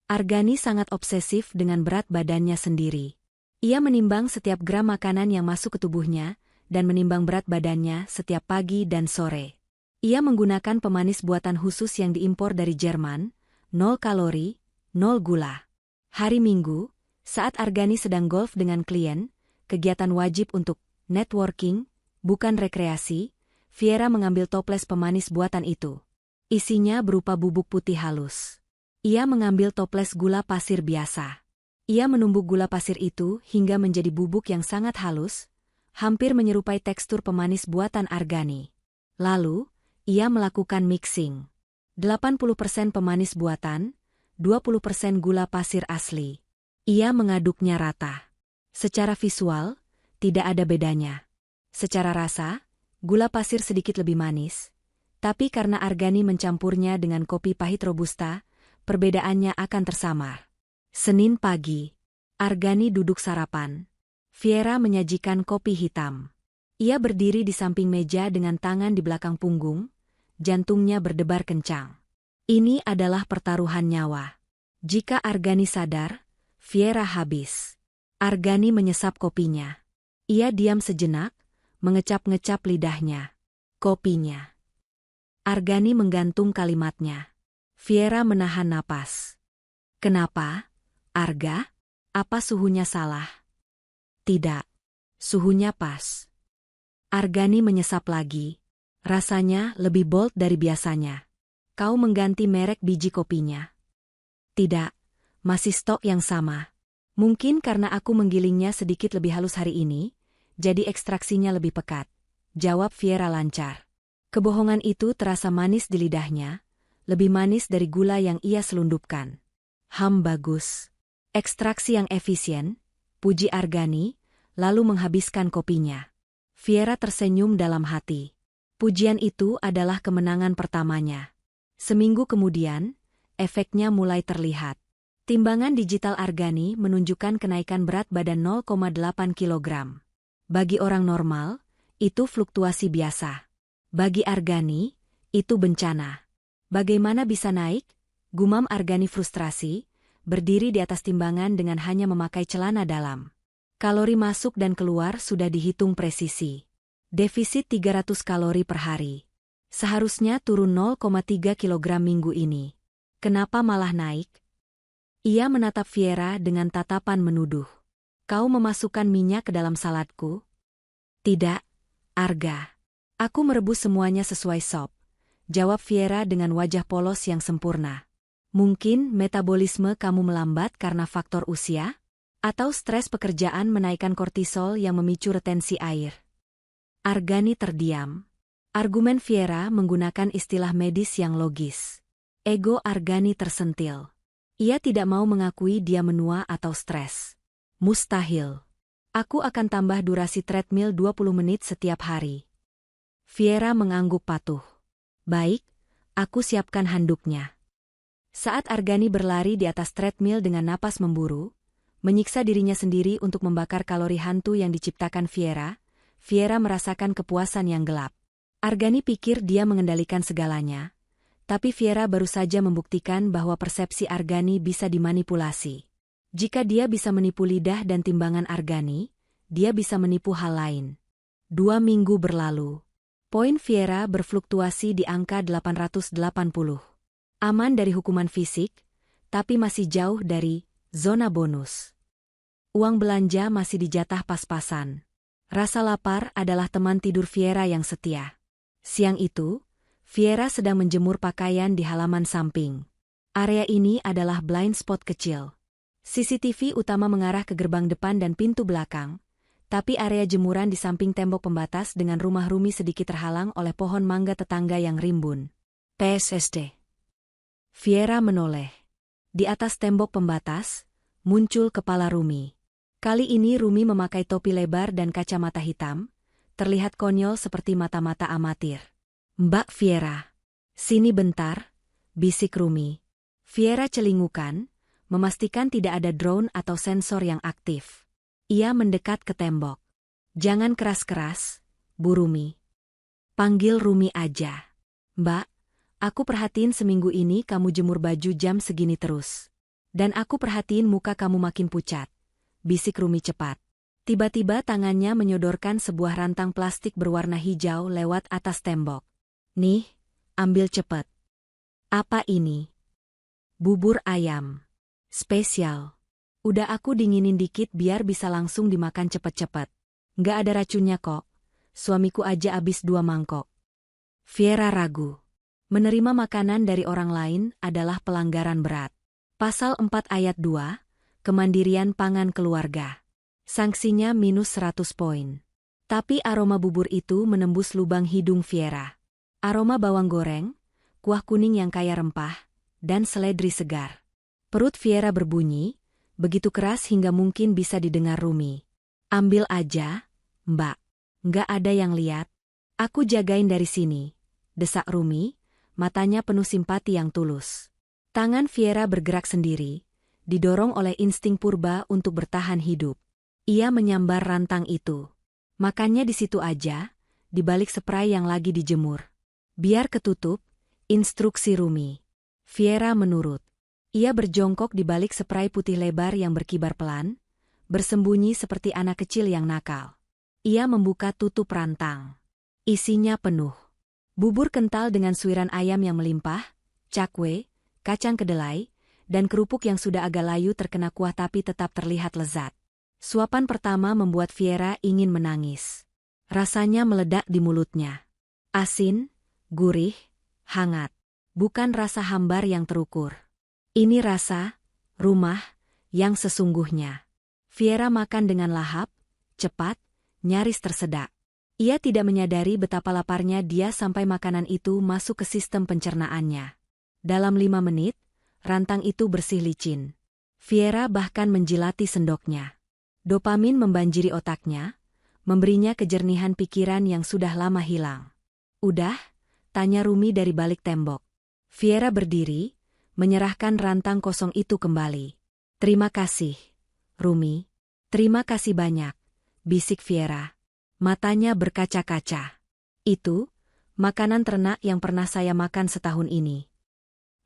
Argani sangat obsesif dengan berat badannya sendiri. Ia menimbang setiap gram makanan yang masuk ke tubuhnya, dan menimbang berat badannya setiap pagi dan sore. Ia menggunakan pemanis buatan khusus yang diimpor dari Jerman, 0 kalori, 0 gula. Hari Minggu, saat Argani sedang golf dengan klien, kegiatan wajib untuk networking, bukan rekreasi, Fiera mengambil toples pemanis buatan itu. Isinya berupa bubuk putih halus. Ia mengambil toples gula pasir biasa. Ia menumbuk gula pasir itu hingga menjadi bubuk yang sangat halus, hampir menyerupai tekstur pemanis buatan Argani. Lalu, ia melakukan mixing. 80% pemanis buatan, 20% gula pasir asli. Ia mengaduknya rata. Secara visual, tidak ada bedanya. Secara rasa, gula pasir sedikit lebih manis, tapi karena Argani mencampurnya dengan kopi pahit robusta, perbedaannya akan tersamar. Senin pagi, Argani duduk sarapan. Fiera menyajikan kopi hitam. Ia berdiri di samping meja dengan tangan di belakang punggung, jantungnya berdebar kencang. Ini adalah pertaruhan nyawa. Jika Argani sadar, Fiera habis. Argani menyesap kopinya. Ia diam sejenak, mengecap-ngecap lidahnya. Kopinya. Argani menggantung kalimatnya. Fiera menahan napas. Kenapa, Arga? Apa suhunya salah? Tidak. Suhunya pas. Argani menyesap lagi. Rasanya lebih bold dari biasanya. Kau mengganti merek biji kopinya? Tidak. Masih stok yang sama. Mungkin karena aku menggilingnya sedikit lebih halus hari ini, jadi ekstraksinya lebih pekat. Jawab Fiera lancar. Kebohongan itu terasa manis di lidahnya, lebih manis dari gula yang ia selundupkan. Bagus. Ekstraksi yang efisien, puji Argani, lalu menghabiskan kopinya. Fiera tersenyum dalam hati. Pujian itu adalah kemenangan pertamanya. Seminggu kemudian, efeknya mulai terlihat. Timbangan digital Argani menunjukkan kenaikan berat badan 0,8 kg. Bagi orang normal, itu fluktuasi biasa. Bagi Argani, itu bencana. Bagaimana bisa naik? Gumam Argani frustrasi, berdiri di atas timbangan dengan hanya memakai celana dalam. Kalori masuk dan keluar sudah dihitung presisi. Defisit 300 kalori per hari. Seharusnya turun 0,3 kg minggu ini. Kenapa malah naik? Ia menatap Fiera dengan tatapan menuduh. Kau memasukkan minyak ke dalam saladku? Tidak, Arga. Aku merebus semuanya sesuai sop. Jawab Fiera dengan wajah polos yang sempurna. Mungkin metabolisme kamu melambat karena faktor usia? Atau stres pekerjaan menaikkan kortisol yang memicu retensi air? Argani terdiam. Argumen Fiera menggunakan istilah medis yang logis. Ego Argani tersentil. Ia tidak mau mengakui dia menua atau stres. Mustahil. Aku akan tambah durasi treadmill 20 menit setiap hari. Fiera mengangguk patuh. Baik, aku siapkan handuknya. Saat Argani berlari di atas treadmill dengan napas memburu, menyiksa dirinya sendiri untuk membakar kalori hantu yang diciptakan Fiera, Fiera merasakan kepuasan yang gelap. Argani pikir dia mengendalikan segalanya, tapi Fiera baru saja membuktikan bahwa persepsi Argani bisa dimanipulasi. Jika dia bisa menipu lidah dan timbangan Argani, dia bisa menipu hal lain. 2 minggu berlalu. Poin Fiera berfluktuasi di angka 880. Aman dari hukuman fisik, tapi masih jauh dari zona bonus. Uang belanja masih dijatah pas-pasan. Rasa lapar adalah teman tidur Fiera yang setia. Siang itu, Fiera sedang menjemur pakaian di halaman samping. Area ini adalah blind spot kecil. CCTV utama mengarah ke gerbang depan dan pintu belakang, tapi area jemuran di samping tembok pembatas dengan rumah Rumi sedikit terhalang oleh pohon mangga tetangga yang rimbun. PSSD. Fiera menoleh. Di atas tembok pembatas, muncul kepala Rumi. Kali ini Rumi memakai topi lebar dan kacamata hitam, terlihat konyol seperti mata-mata amatir. Mbak Fiera. Sini bentar, bisik Rumi. Fiera celingukan, memastikan tidak ada drone atau sensor yang aktif. Ia mendekat ke tembok. Jangan keras-keras, Bu Rumi. Panggil Rumi aja. Mbak, aku perhatiin seminggu ini kamu jemur baju jam segini terus. Dan aku perhatiin muka kamu makin pucat, bisik Rumi cepat. Tiba-tiba tangannya menyodorkan sebuah rantang plastik berwarna hijau lewat atas tembok. Nih, ambil cepet. Apa ini? Bubur ayam. Spesial. Udah aku dinginin dikit biar bisa langsung dimakan cepet-cepet. Nggak ada racunnya kok. Suamiku aja abis 2 mangkok. Viera ragu. Menerima makanan dari orang lain adalah pelanggaran berat. Pasal 4 ayat 2, Kemandirian Pangan Keluarga. Sanksinya minus 100 poin. Tapi aroma bubur itu menembus lubang hidung Viera. Aroma bawang goreng, kuah kuning yang kaya rempah, dan seledri segar. Perut Viera berbunyi, begitu keras hingga mungkin bisa didengar Rumi. Ambil aja, Mbak. Nggak ada yang lihat. Aku jagain dari sini, desak Rumi, matanya penuh simpati yang tulus. Tangan Viera bergerak sendiri, didorong oleh insting purba untuk bertahan hidup. Ia menyambar rantang itu. Makannya di situ aja, di balik spray yang lagi dijemur. Biar ketutup, instruksi Rumi. Viera menurut. Ia berjongkok di balik spray putih lebar yang berkibar pelan, bersembunyi seperti anak kecil yang nakal. Ia membuka tutup rantang. Isinya penuh. Bubur kental dengan suiran ayam yang melimpah, cakwe, kacang kedelai, dan kerupuk yang sudah agak layu terkena kuah tapi tetap terlihat lezat. Suapan pertama membuat Viera ingin menangis. Rasanya meledak di mulutnya. Asin, gurih, hangat. Bukan rasa hambar yang terukur. Ini rasa rumah yang sesungguhnya. Viera makan dengan lahap, cepat, nyaris tersedak. Ia tidak menyadari betapa laparnya dia sampai makanan itu masuk ke sistem pencernaannya. Dalam 5 menit, rantang itu bersih licin. Viera bahkan menjilati sendoknya. Dopamin membanjiri otaknya, memberinya kejernihan pikiran yang sudah lama hilang. Udah? Tanya Rumi dari balik tembok. Viera berdiri, menyerahkan rantang kosong itu kembali. Terima kasih, Rumi. Terima kasih banyak, bisik Viera. Matanya berkaca-kaca. Itu, makanan ternak yang pernah saya makan setahun ini.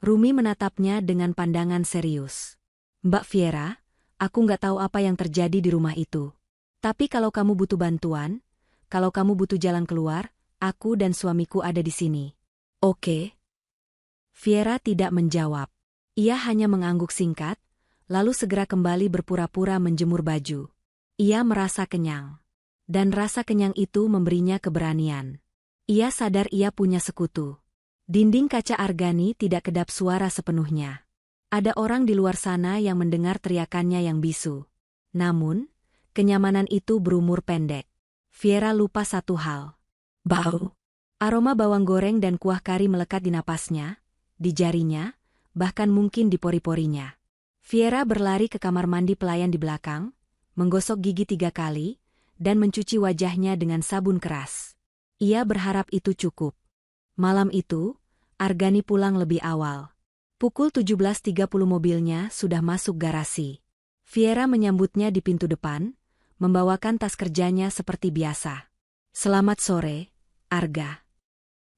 Rumi menatapnya dengan pandangan serius. Mbak Viera, aku nggak tahu apa yang terjadi di rumah itu. Tapi kalau kamu butuh bantuan, kalau kamu butuh jalan keluar, aku dan suamiku ada di sini. Oke? Viera tidak menjawab. Ia hanya mengangguk singkat, lalu segera kembali berpura-pura menjemur baju. Ia merasa kenyang. Dan rasa kenyang itu memberinya keberanian. Ia sadar ia punya sekutu. Dinding kaca Argani tidak kedap suara sepenuhnya. Ada orang di luar sana yang mendengar teriakannya yang bisu. Namun, kenyamanan itu berumur pendek. Viera lupa satu hal. Bau. Aroma bawang goreng dan kuah kari melekat di napasnya, di jarinya, bahkan mungkin di pori-porinya. Viera berlari ke kamar mandi pelayan di belakang, menggosok gigi 3 kali, dan mencuci wajahnya dengan sabun keras. Ia berharap itu cukup. Malam itu, Argani pulang lebih awal. Pukul 17.30 mobilnya sudah masuk garasi. Viera menyambutnya di pintu depan, membawakan tas kerjanya seperti biasa. Selamat sore, Arga.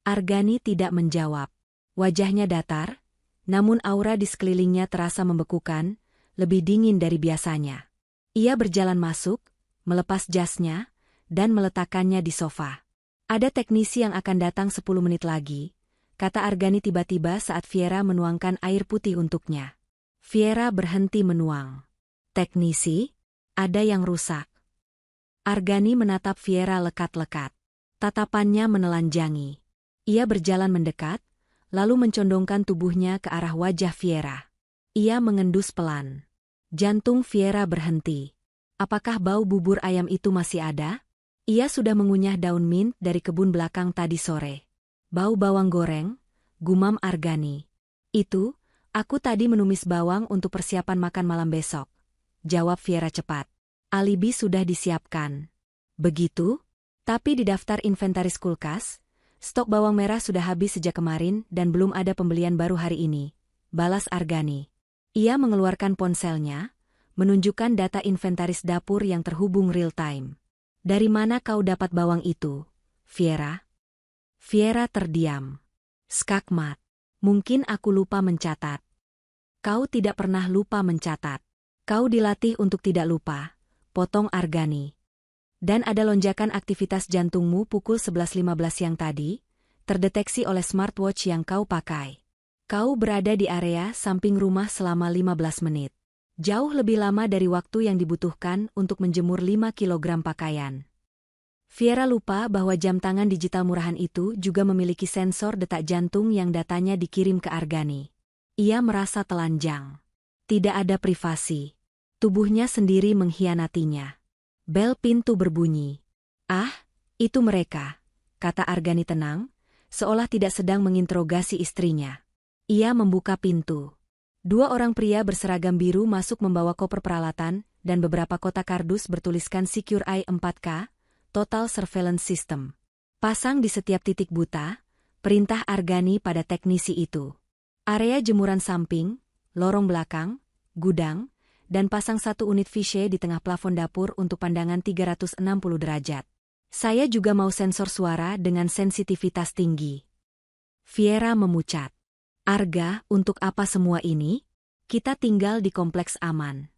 Argani tidak menjawab. Wajahnya datar, namun aura di sekelilingnya terasa membekukan, lebih dingin dari biasanya. Ia berjalan masuk, melepas jasnya, dan meletakkannya di sofa. Ada teknisi yang akan datang 10 menit lagi, kata Argani tiba-tiba saat Viera menuangkan air putih untuknya. Viera berhenti menuang. Teknisi? Ada yang rusak. Argani menatap Viera lekat-lekat. Tatapannya menelanjangi. Ia berjalan mendekat, lalu mencondongkan tubuhnya ke arah wajah Viera. Ia mengendus pelan. Jantung Viera berhenti. Apakah bau bubur ayam itu masih ada? Ia sudah mengunyah daun mint dari kebun belakang tadi sore. Bau bawang goreng, gumam Argani. Itu, aku tadi menumis bawang untuk persiapan makan malam besok. Jawab Viera cepat. Alibi sudah disiapkan. Begitu? Tapi di daftar inventaris kulkas, stok bawang merah sudah habis sejak kemarin dan belum ada pembelian baru hari ini. Balas Argani. Ia mengeluarkan ponselnya, menunjukkan data inventaris dapur yang terhubung real-time. Dari mana kau dapat bawang itu, Viera? Viera terdiam. Skakmat. Mungkin aku lupa mencatat. Kau tidak pernah lupa mencatat. Kau dilatih untuk tidak lupa, potong Argani. Dan ada lonjakan aktivitas jantungmu pukul 11.15 siang tadi, terdeteksi oleh smartwatch yang kau pakai. Kau berada di area samping rumah selama 15 menit. Jauh lebih lama dari waktu yang dibutuhkan untuk menjemur 5 kilogram pakaian. Viera lupa bahwa jam tangan digital murahan itu juga memiliki sensor detak jantung yang datanya dikirim ke Argani. Ia merasa telanjang. Tidak ada privasi. Tubuhnya sendiri mengkhianatinya. Bel pintu berbunyi. "Ah, itu mereka," kata Argani tenang, seolah tidak sedang menginterogasi istrinya. Ia membuka pintu. 2 orang pria berseragam biru masuk membawa koper peralatan dan beberapa kotak kardus bertuliskan Secure Eye 4K, Total Surveillance System. Pasang di setiap titik buta, perintah Argani pada teknisi itu. Area jemuran samping, lorong belakang, gudang, dan pasang 1 unit fisheye di tengah plafon dapur untuk pandangan 360 derajat. Saya juga mau sensor suara dengan sensitivitas tinggi. Viera memucat. "Arga, untuk apa semua ini? Kita tinggal di kompleks aman."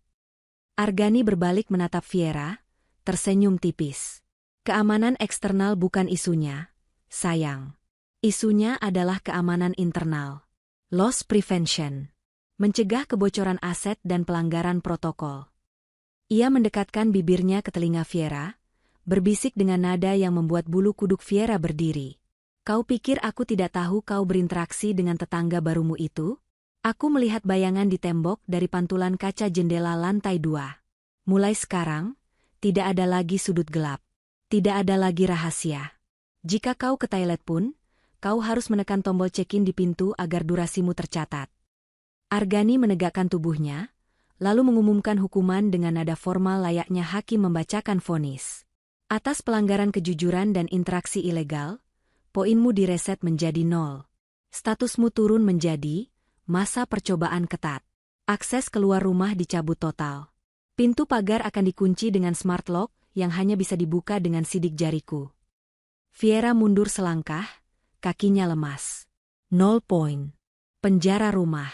Argani berbalik menatap Viera, tersenyum tipis. "Keamanan eksternal bukan isunya, sayang. Isunya adalah keamanan internal. Loss prevention. Mencegah kebocoran aset dan pelanggaran protokol." Ia mendekatkan bibirnya ke telinga Viera, berbisik dengan nada yang membuat bulu kuduk Viera berdiri. "Kau pikir aku tidak tahu kau berinteraksi dengan tetangga barumu itu? Aku melihat bayangan di tembok dari pantulan kaca jendela lantai 2. Mulai sekarang, tidak ada lagi sudut gelap. Tidak ada lagi rahasia. Jika kau ke toilet pun, kau harus menekan tombol check-in di pintu agar durasimu tercatat." Argani menegakkan tubuhnya, lalu mengumumkan hukuman dengan nada formal layaknya hakim membacakan vonis. "Atas pelanggaran kejujuran dan interaksi ilegal, poinmu direset menjadi 0. Statusmu turun menjadi masa percobaan ketat. Akses keluar rumah dicabut total. Pintu pagar akan dikunci dengan smart lock yang hanya bisa dibuka dengan sidik jariku." Viera mundur selangkah, kakinya lemas. 0 poin. Penjara rumah.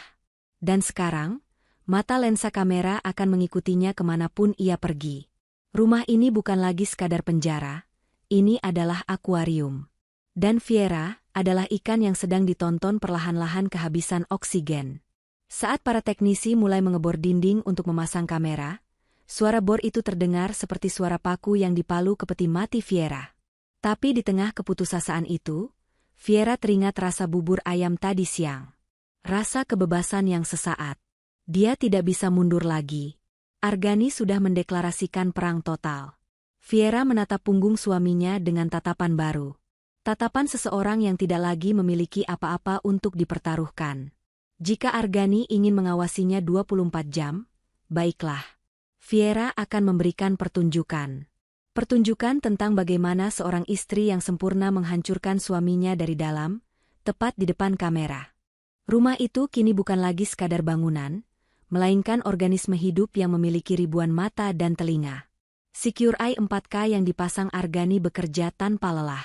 Dan sekarang, mata lensa kamera akan mengikutinya kemanapun ia pergi. Rumah ini bukan lagi sekadar penjara, ini adalah akuarium. Dan Viera adalah ikan yang sedang ditonton perlahan-lahan kehabisan oksigen. Saat para teknisi mulai mengebor dinding untuk memasang kamera, suara bor itu terdengar seperti suara paku yang dipalu ke peti mati Viera. Tapi di tengah keputusasaan itu, Viera teringat rasa bubur ayam tadi siang. Rasa kebebasan yang sesaat. Dia tidak bisa mundur lagi. Argani sudah mendeklarasikan perang total. Viera menatap punggung suaminya dengan tatapan baru. Tatapan seseorang yang tidak lagi memiliki apa-apa untuk dipertaruhkan. Jika Argani ingin mengawasinya 24 jam, baiklah. Viera akan memberikan pertunjukan. Pertunjukan tentang bagaimana seorang istri yang sempurna menghancurkan suaminya dari dalam, tepat di depan kamera. Rumah itu kini bukan lagi sekadar bangunan, melainkan organisme hidup yang memiliki ribuan mata dan telinga. Secure Eye 4K yang dipasang Argani bekerja tanpa lelah.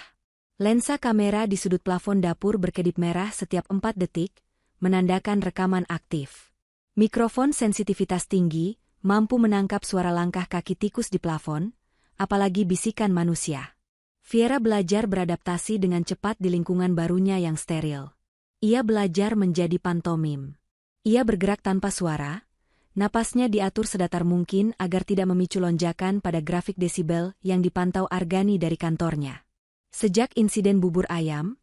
Lensa kamera di sudut plafon dapur berkedip merah setiap 4 detik, menandakan rekaman aktif. Mikrofon sensitivitas tinggi, mampu menangkap suara langkah kaki tikus di plafon, apalagi bisikan manusia. Viera belajar beradaptasi dengan cepat di lingkungan barunya yang steril. Ia belajar menjadi pantomim. Ia bergerak tanpa suara, napasnya diatur sedatar mungkin agar tidak memicu lonjakan pada grafik desibel yang dipantau Argani dari kantornya. Sejak insiden bubur ayam,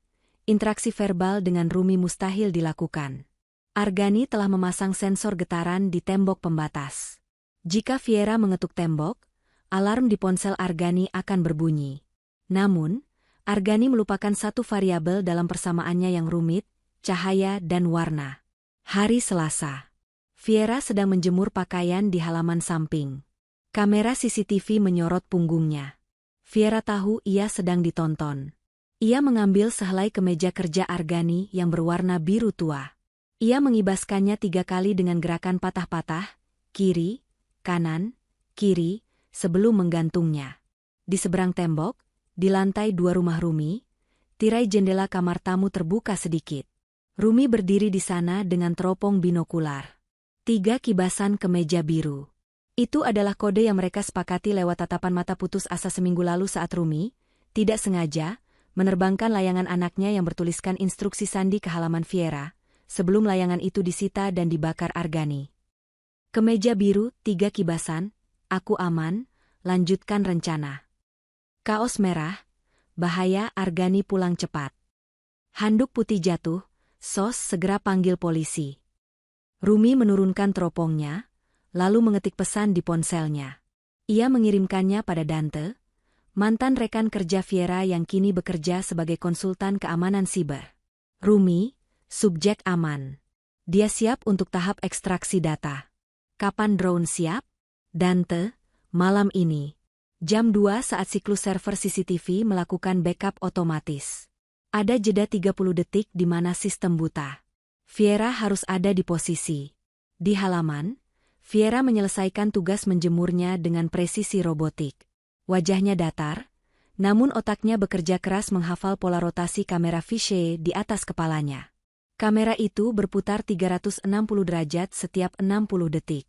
interaksi verbal dengan Rumi mustahil dilakukan. Argani telah memasang sensor getaran di tembok pembatas. Jika Viera mengetuk tembok, alarm di ponsel Argani akan berbunyi. Namun, Argani melupakan satu variabel dalam persamaannya yang rumit, cahaya dan warna. Hari Selasa. Viera sedang menjemur pakaian di halaman samping. Kamera CCTV menyorot punggungnya. Viera tahu ia sedang ditonton. Ia mengambil sehelai kemeja kerja Argani yang berwarna biru tua. Ia mengibaskannya 3 kali dengan gerakan patah-patah, kiri, kanan, kiri, sebelum menggantungnya. Di seberang tembok, di lantai 2 rumah Rumi, tirai jendela kamar tamu terbuka sedikit. Rumi berdiri di sana dengan teropong binokular. 3 kibasan kemeja biru. Itu adalah kode yang mereka sepakati lewat tatapan mata putus asa seminggu lalu saat Rumi, tidak sengaja, menerbangkan layangan anaknya yang bertuliskan instruksi sandi ke halaman Fiera, sebelum layangan itu disita dan dibakar Argani. Kemeja biru, 3 kibasan, aku aman, lanjutkan rencana. Kaos merah, bahaya Argani pulang cepat. Handuk putih jatuh, Sos segera panggil polisi. Rumi menurunkan teropongnya, lalu mengetik pesan di ponselnya. Ia mengirimkannya pada Dante, mantan rekan kerja Fiera yang kini bekerja sebagai konsultan keamanan siber. Rumi, subjek aman. Dia siap untuk tahap ekstraksi data. Kapan drone siap? Dante, malam ini. Jam 2 saat siklus server CCTV melakukan backup otomatis. Ada jeda 30 detik di mana sistem buta. Fiera harus ada di posisi. Di halaman, Fiera menyelesaikan tugas menjemurnya dengan presisi robotik. Wajahnya datar, namun otaknya bekerja keras menghafal pola rotasi kamera fisheye di atas kepalanya. Kamera itu berputar 360 derajat setiap 60 detik.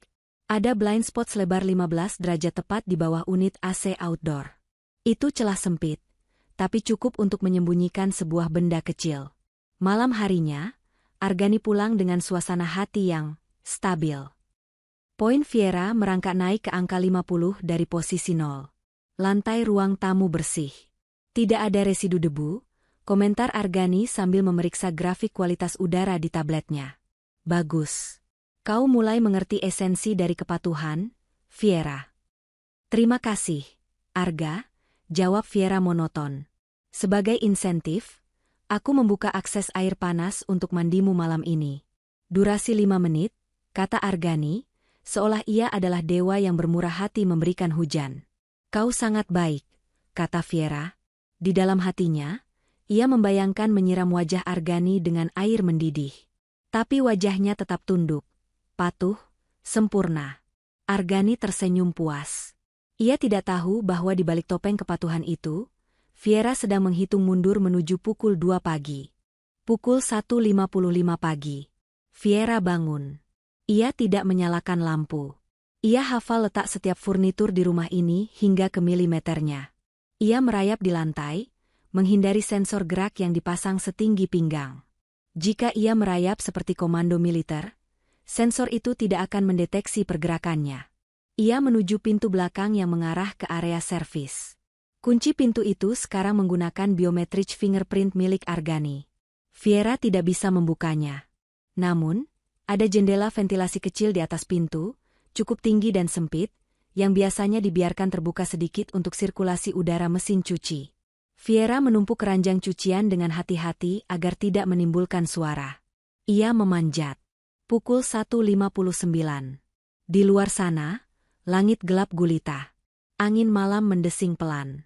Ada blind spot selebar 15 derajat tepat di bawah unit AC outdoor. Itu celah sempit, tapi cukup untuk menyembunyikan sebuah benda kecil. Malam harinya, Argani pulang dengan suasana hati yang stabil. Poin Fiera merangkak naik ke angka 50 dari posisi 0. Lantai ruang tamu bersih. Tidak ada residu debu, komentar Argani sambil memeriksa grafik kualitas udara di tabletnya. Bagus. Kau mulai mengerti esensi dari kepatuhan, Fiera. Terima kasih, Arga, jawab Fiera monoton. Sebagai insentif, aku membuka akses air panas untuk mandimu malam ini. Durasi 5 menit, kata Argani, seolah ia adalah dewa yang bermurah hati memberikan hujan. Kau sangat baik, kata Fiera. Di dalam hatinya, ia membayangkan menyiram wajah Argani dengan air mendidih. Tapi wajahnya tetap tunduk, patuh, sempurna. Argani tersenyum puas. Ia tidak tahu bahwa di balik topeng kepatuhan itu, Fiera sedang menghitung mundur menuju pukul 2 pagi. Pukul 1.55 pagi. Fiera bangun. Ia tidak menyalakan lampu. Ia hafal letak setiap furnitur di rumah ini hingga ke milimeternya. Ia merayap di lantai, menghindari sensor gerak yang dipasang setinggi pinggang. Jika ia merayap seperti komando militer, sensor itu tidak akan mendeteksi pergerakannya. Ia menuju pintu belakang yang mengarah ke area servis. Kunci pintu itu sekarang menggunakan biometric fingerprint milik Argani. Fiera tidak bisa membukanya. Namun, ada jendela ventilasi kecil di atas pintu, cukup tinggi dan sempit, yang biasanya dibiarkan terbuka sedikit untuk sirkulasi udara mesin cuci. Fiera menumpuk keranjang cucian dengan hati-hati agar tidak menimbulkan suara. Ia memanjat. Pukul 1.59. Di luar sana, langit gelap gulita. Angin malam mendesing pelan.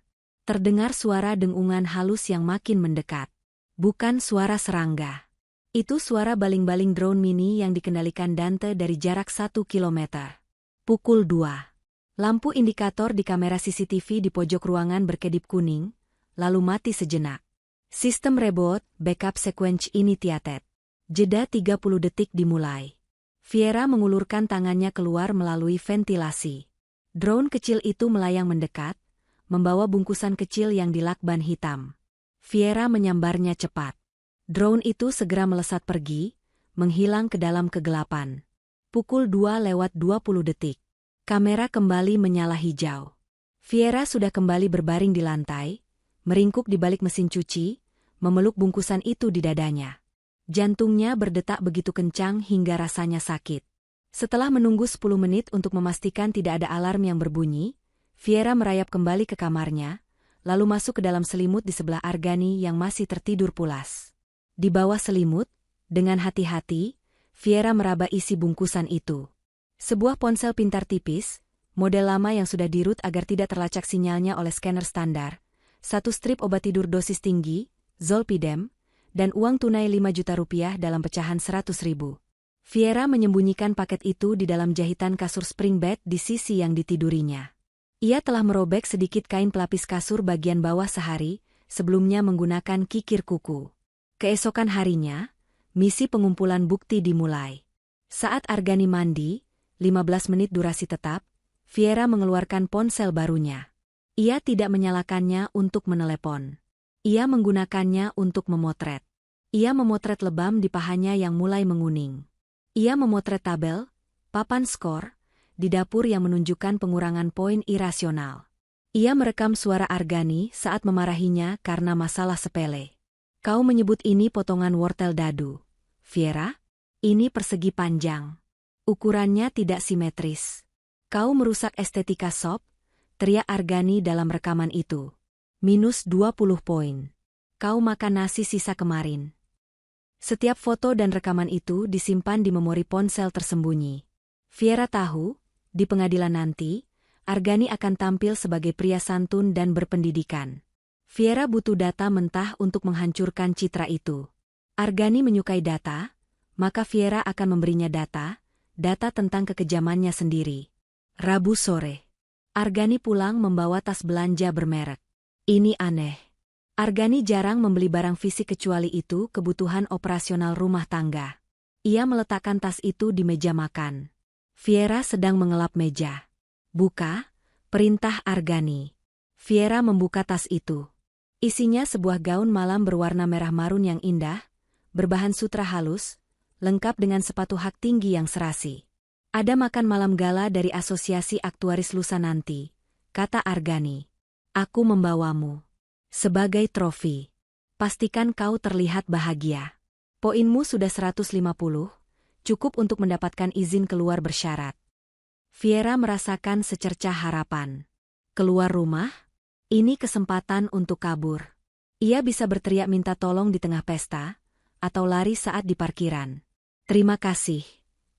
Terdengar suara dengungan halus yang makin mendekat. Bukan suara serangga. Itu suara baling-baling drone mini yang dikendalikan Dante dari jarak 1 kilometer. Pukul 2. Lampu indikator di kamera CCTV di pojok ruangan berkedip kuning, lalu mati sejenak. Sistem reboot, backup sequence initiated. Jeda 30 detik dimulai. Fiera mengulurkan tangannya keluar melalui ventilasi. Drone kecil itu melayang mendekat, membawa bungkusan kecil yang dilakban hitam. Fiera menyambarnya cepat. Drone itu segera melesat pergi, menghilang ke dalam kegelapan. Pukul 2:20 detik. Kamera kembali menyala hijau. Fiera sudah kembali berbaring di lantai, meringkuk di balik mesin cuci, memeluk bungkusan itu di dadanya. Jantungnya berdetak begitu kencang hingga rasanya sakit. Setelah menunggu 10 menit untuk memastikan tidak ada alarm yang berbunyi, Fiera merayap kembali ke kamarnya, lalu masuk ke dalam selimut di sebelah Argani yang masih tertidur pulas. Di bawah selimut, dengan hati-hati, Fiera meraba isi bungkusan itu. Sebuah ponsel pintar tipis, model lama yang sudah dirut agar tidak terlacak sinyalnya oleh scanner standar, 1 strip obat tidur dosis tinggi, Zolpidem, dan uang tunai 5 juta rupiah dalam pecahan 100.000. Fiera menyembunyikan paket itu di dalam jahitan kasur spring bed di sisi yang ditidurinya. Ia telah merobek sedikit kain pelapis kasur bagian bawah sehari, sebelumnya menggunakan kikir kuku. Keesokan harinya, misi pengumpulan bukti dimulai. Saat Argani mandi, 15 menit durasi tetap, Viera mengeluarkan ponsel barunya. Ia tidak menyalakannya untuk menelepon. Ia menggunakannya untuk memotret. Ia memotret lebam di pahanya yang mulai menguning. Ia memotret tabel, papan skor, di dapur yang menunjukkan pengurangan poin irasional. Ia merekam suara Argani saat memarahinya karena masalah sepele. Kau menyebut ini potongan wortel dadu, Viera? Ini persegi panjang. Ukurannya tidak simetris. Kau merusak estetika sop, teriak Argani dalam rekaman itu. Minus 20 poin. Kau makan nasi sisa kemarin. Setiap foto dan rekaman itu disimpan di memori ponsel tersembunyi. Viera tahu, di pengadilan nanti, Argani akan tampil sebagai pria santun dan berpendidikan. Viera butuh data mentah untuk menghancurkan citra itu. Argani menyukai data, maka Viera akan memberinya data tentang kekejamannya sendiri. Rabu sore. Argani pulang membawa tas belanja bermerek. Ini aneh. Argani jarang membeli barang fisik kecuali itu kebutuhan operasional rumah tangga. Ia meletakkan tas itu di meja makan. Viera sedang mengelap meja. Buka, perintah Argani. Viera membuka tas itu. Isinya sebuah gaun malam berwarna merah marun yang indah, berbahan sutra halus, lengkap dengan sepatu hak tinggi yang serasi. Ada makan malam gala dari Asosiasi Aktuaris Lusa nanti, kata Argani. Aku membawamu. Sebagai trofi. Pastikan kau terlihat bahagia. Poinmu sudah 150, cukup untuk mendapatkan izin keluar bersyarat. Viera merasakan secercah harapan. Keluar rumah? Ini kesempatan untuk kabur. Ia bisa berteriak minta tolong di tengah pesta, atau lari saat di parkiran. Terima kasih,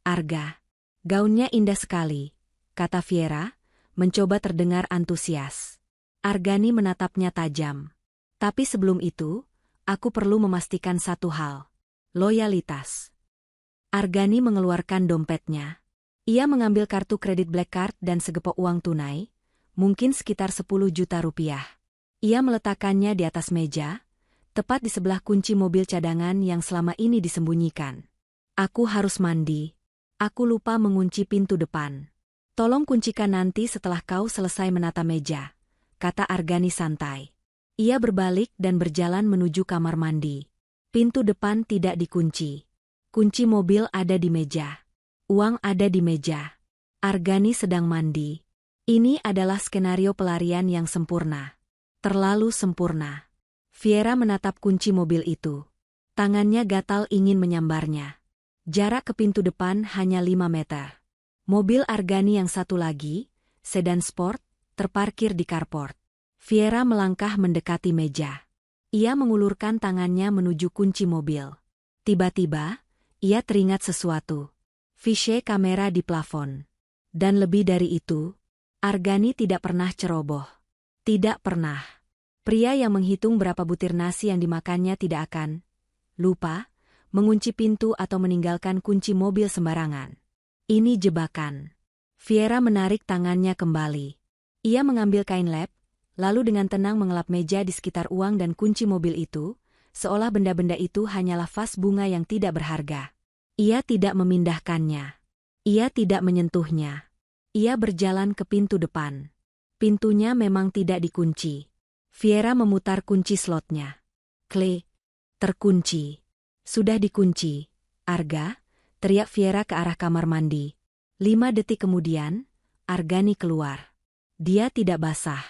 Arga. Gaunnya indah sekali, kata Viera, mencoba terdengar antusias. Argani menatapnya tajam. Tapi sebelum itu, aku perlu memastikan satu hal. Loyalitas. Argani mengeluarkan dompetnya. Ia mengambil kartu kredit Black Card dan segepok uang tunai, mungkin sekitar 10 juta rupiah. Ia meletakkannya di atas meja, tepat di sebelah kunci mobil cadangan yang selama ini disembunyikan. Aku harus mandi. Aku lupa mengunci pintu depan. Tolong kuncikan nanti setelah kau selesai menata meja, kata Argani santai. Ia berbalik dan berjalan menuju kamar mandi. Pintu depan tidak dikunci. Kunci mobil ada di meja. Uang ada di meja. Argani sedang mandi. Ini adalah skenario pelarian yang sempurna. Terlalu sempurna. Viera menatap kunci mobil itu. Tangannya gatal ingin menyambarnya. Jarak ke pintu depan hanya 5 meter. Mobil Argani yang satu lagi, sedan sport, terparkir di carport. Viera melangkah mendekati meja. Ia mengulurkan tangannya menuju kunci mobil. Tiba-tiba, ia teringat sesuatu. Visye kamera di plafon. Dan lebih dari itu, Argani tidak pernah ceroboh. Tidak pernah. Pria yang menghitung berapa butir nasi yang dimakannya tidak akan lupa mengunci pintu atau meninggalkan kunci mobil sembarangan. Ini jebakan. Viera menarik tangannya kembali. Ia mengambil kain lap, lalu dengan tenang mengelap meja di sekitar uang dan kunci mobil itu, seolah benda-benda itu hanyalah vas bunga yang tidak berharga. Ia tidak memindahkannya. Ia tidak menyentuhnya. Ia berjalan ke pintu depan. Pintunya memang tidak dikunci. Viera memutar kunci slotnya. Klik. Terkunci. Sudah dikunci. Arga, teriak Viera ke arah kamar mandi. 5 detik kemudian, Argani keluar. Dia tidak basah.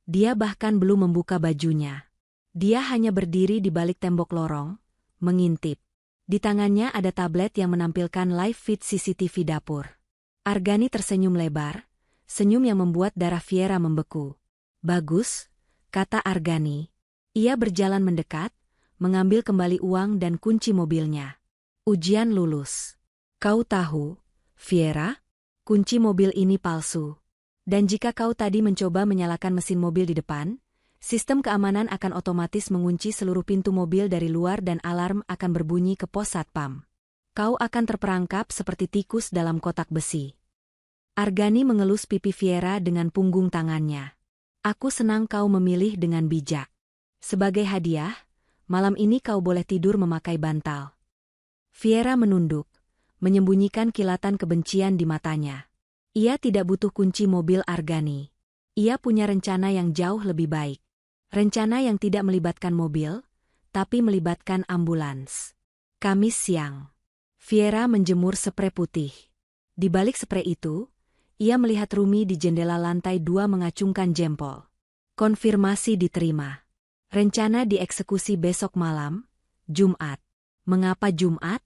Dia bahkan belum membuka bajunya. Dia hanya berdiri di balik tembok lorong, mengintip. Di tangannya ada tablet yang menampilkan live feed CCTV dapur. Argani tersenyum lebar, senyum yang membuat darah Viera membeku. Bagus, kata Argani. Ia berjalan mendekat, mengambil kembali uang dan kunci mobilnya. Ujian lulus. Kau tahu, Viera, kunci mobil ini palsu. Dan jika kau tadi mencoba menyalakan mesin mobil di depan, sistem keamanan akan otomatis mengunci seluruh pintu mobil dari luar dan alarm akan berbunyi ke pos satpam. Kau akan terperangkap seperti tikus dalam kotak besi. Argani mengelus pipi Viera dengan punggung tangannya. Aku senang kau memilih dengan bijak. Sebagai hadiah, malam ini kau boleh tidur memakai bantal. Viera menunduk, menyembunyikan kilatan kebencian di matanya. Ia tidak butuh kunci mobil Argani. Ia punya rencana yang jauh lebih baik. Rencana yang tidak melibatkan mobil, tapi melibatkan ambulans. Kamis siang. Viera menjemur sprei putih. Di balik sprei itu, ia melihat Rumi di jendela lantai 2 mengacungkan jempol. Konfirmasi diterima. Rencana dieksekusi besok malam, Jumat. Mengapa Jumat?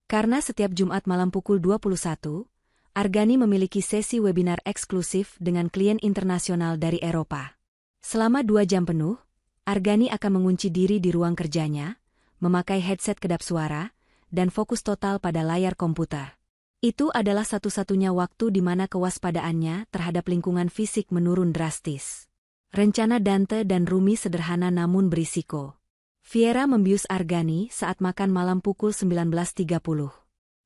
Karena setiap Jumat malam pukul 21, Argani memiliki sesi webinar eksklusif dengan klien internasional dari Eropa. Selama 2 jam penuh, Argani akan mengunci diri di ruang kerjanya, memakai headset kedap suara, dan fokus total pada layar komputer. Itu adalah satu-satunya waktu di mana kewaspadaannya terhadap lingkungan fisik menurun drastis. Rencana Dante dan Rumi sederhana namun berisiko. Viera membius Argani saat makan malam pukul 19.30.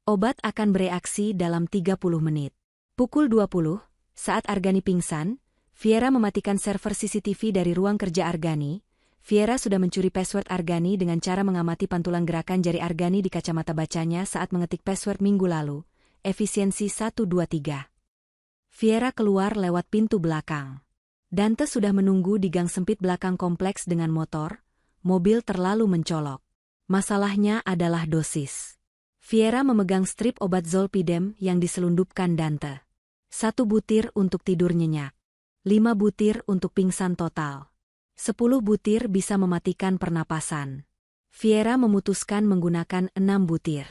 Obat akan bereaksi dalam 30 menit. Pukul 20, saat Argani pingsan, Viera mematikan server CCTV dari ruang kerja Argani. Viera sudah mencuri password Argani dengan cara mengamati pantulan gerakan jari Argani di kacamata bacanya saat mengetik password minggu lalu. Efisiensi 123. Viera keluar lewat pintu belakang. Dante sudah menunggu di gang sempit belakang kompleks dengan motor. Mobil terlalu mencolok. Masalahnya adalah dosis. Viera memegang strip obat Zolpidem yang diselundupkan Dante. 1 butir untuk tidur nyenyak. 5 butir untuk pingsan total. 10 butir bisa mematikan pernapasan. Viera memutuskan menggunakan 6 butir.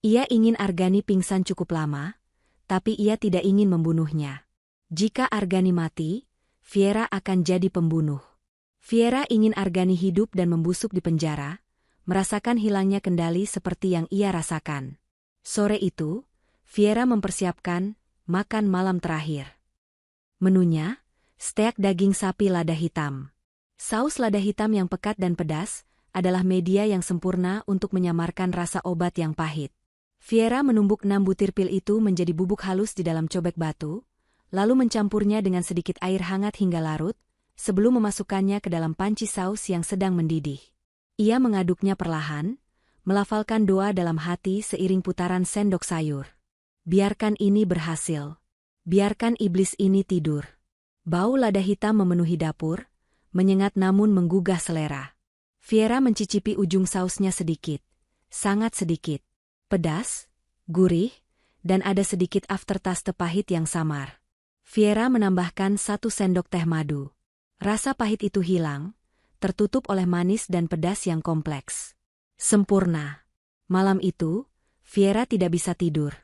Ia ingin Argani pingsan cukup lama, tapi ia tidak ingin membunuhnya. Jika Argani mati, Viera akan jadi pembunuh. Viera ingin Argani hidup dan membusuk di penjara, merasakan hilangnya kendali seperti yang ia rasakan. Sore itu, Viera mempersiapkan makan malam terakhir. Menunya, steak daging sapi lada hitam. Saus lada hitam yang pekat dan pedas adalah media yang sempurna untuk menyamarkan rasa obat yang pahit. Viera menumbuk 6 butir pil itu menjadi bubuk halus di dalam cobek batu, lalu mencampurnya dengan sedikit air hangat hingga larut, sebelum memasukkannya ke dalam panci saus yang sedang mendidih. Ia mengaduknya perlahan, melafalkan doa dalam hati seiring putaran sendok sayur. Biarkan ini berhasil. Biarkan iblis ini tidur. Bau lada hitam memenuhi dapur, menyengat namun menggugah selera. Viera mencicipi ujung sausnya sedikit, sangat sedikit. Pedas, gurih, dan ada sedikit aftertaste pahit yang samar. Viera menambahkan 1 sendok teh madu. Rasa pahit itu hilang, tertutup oleh manis dan pedas yang kompleks. Sempurna. Malam itu, Viera tidak bisa tidur.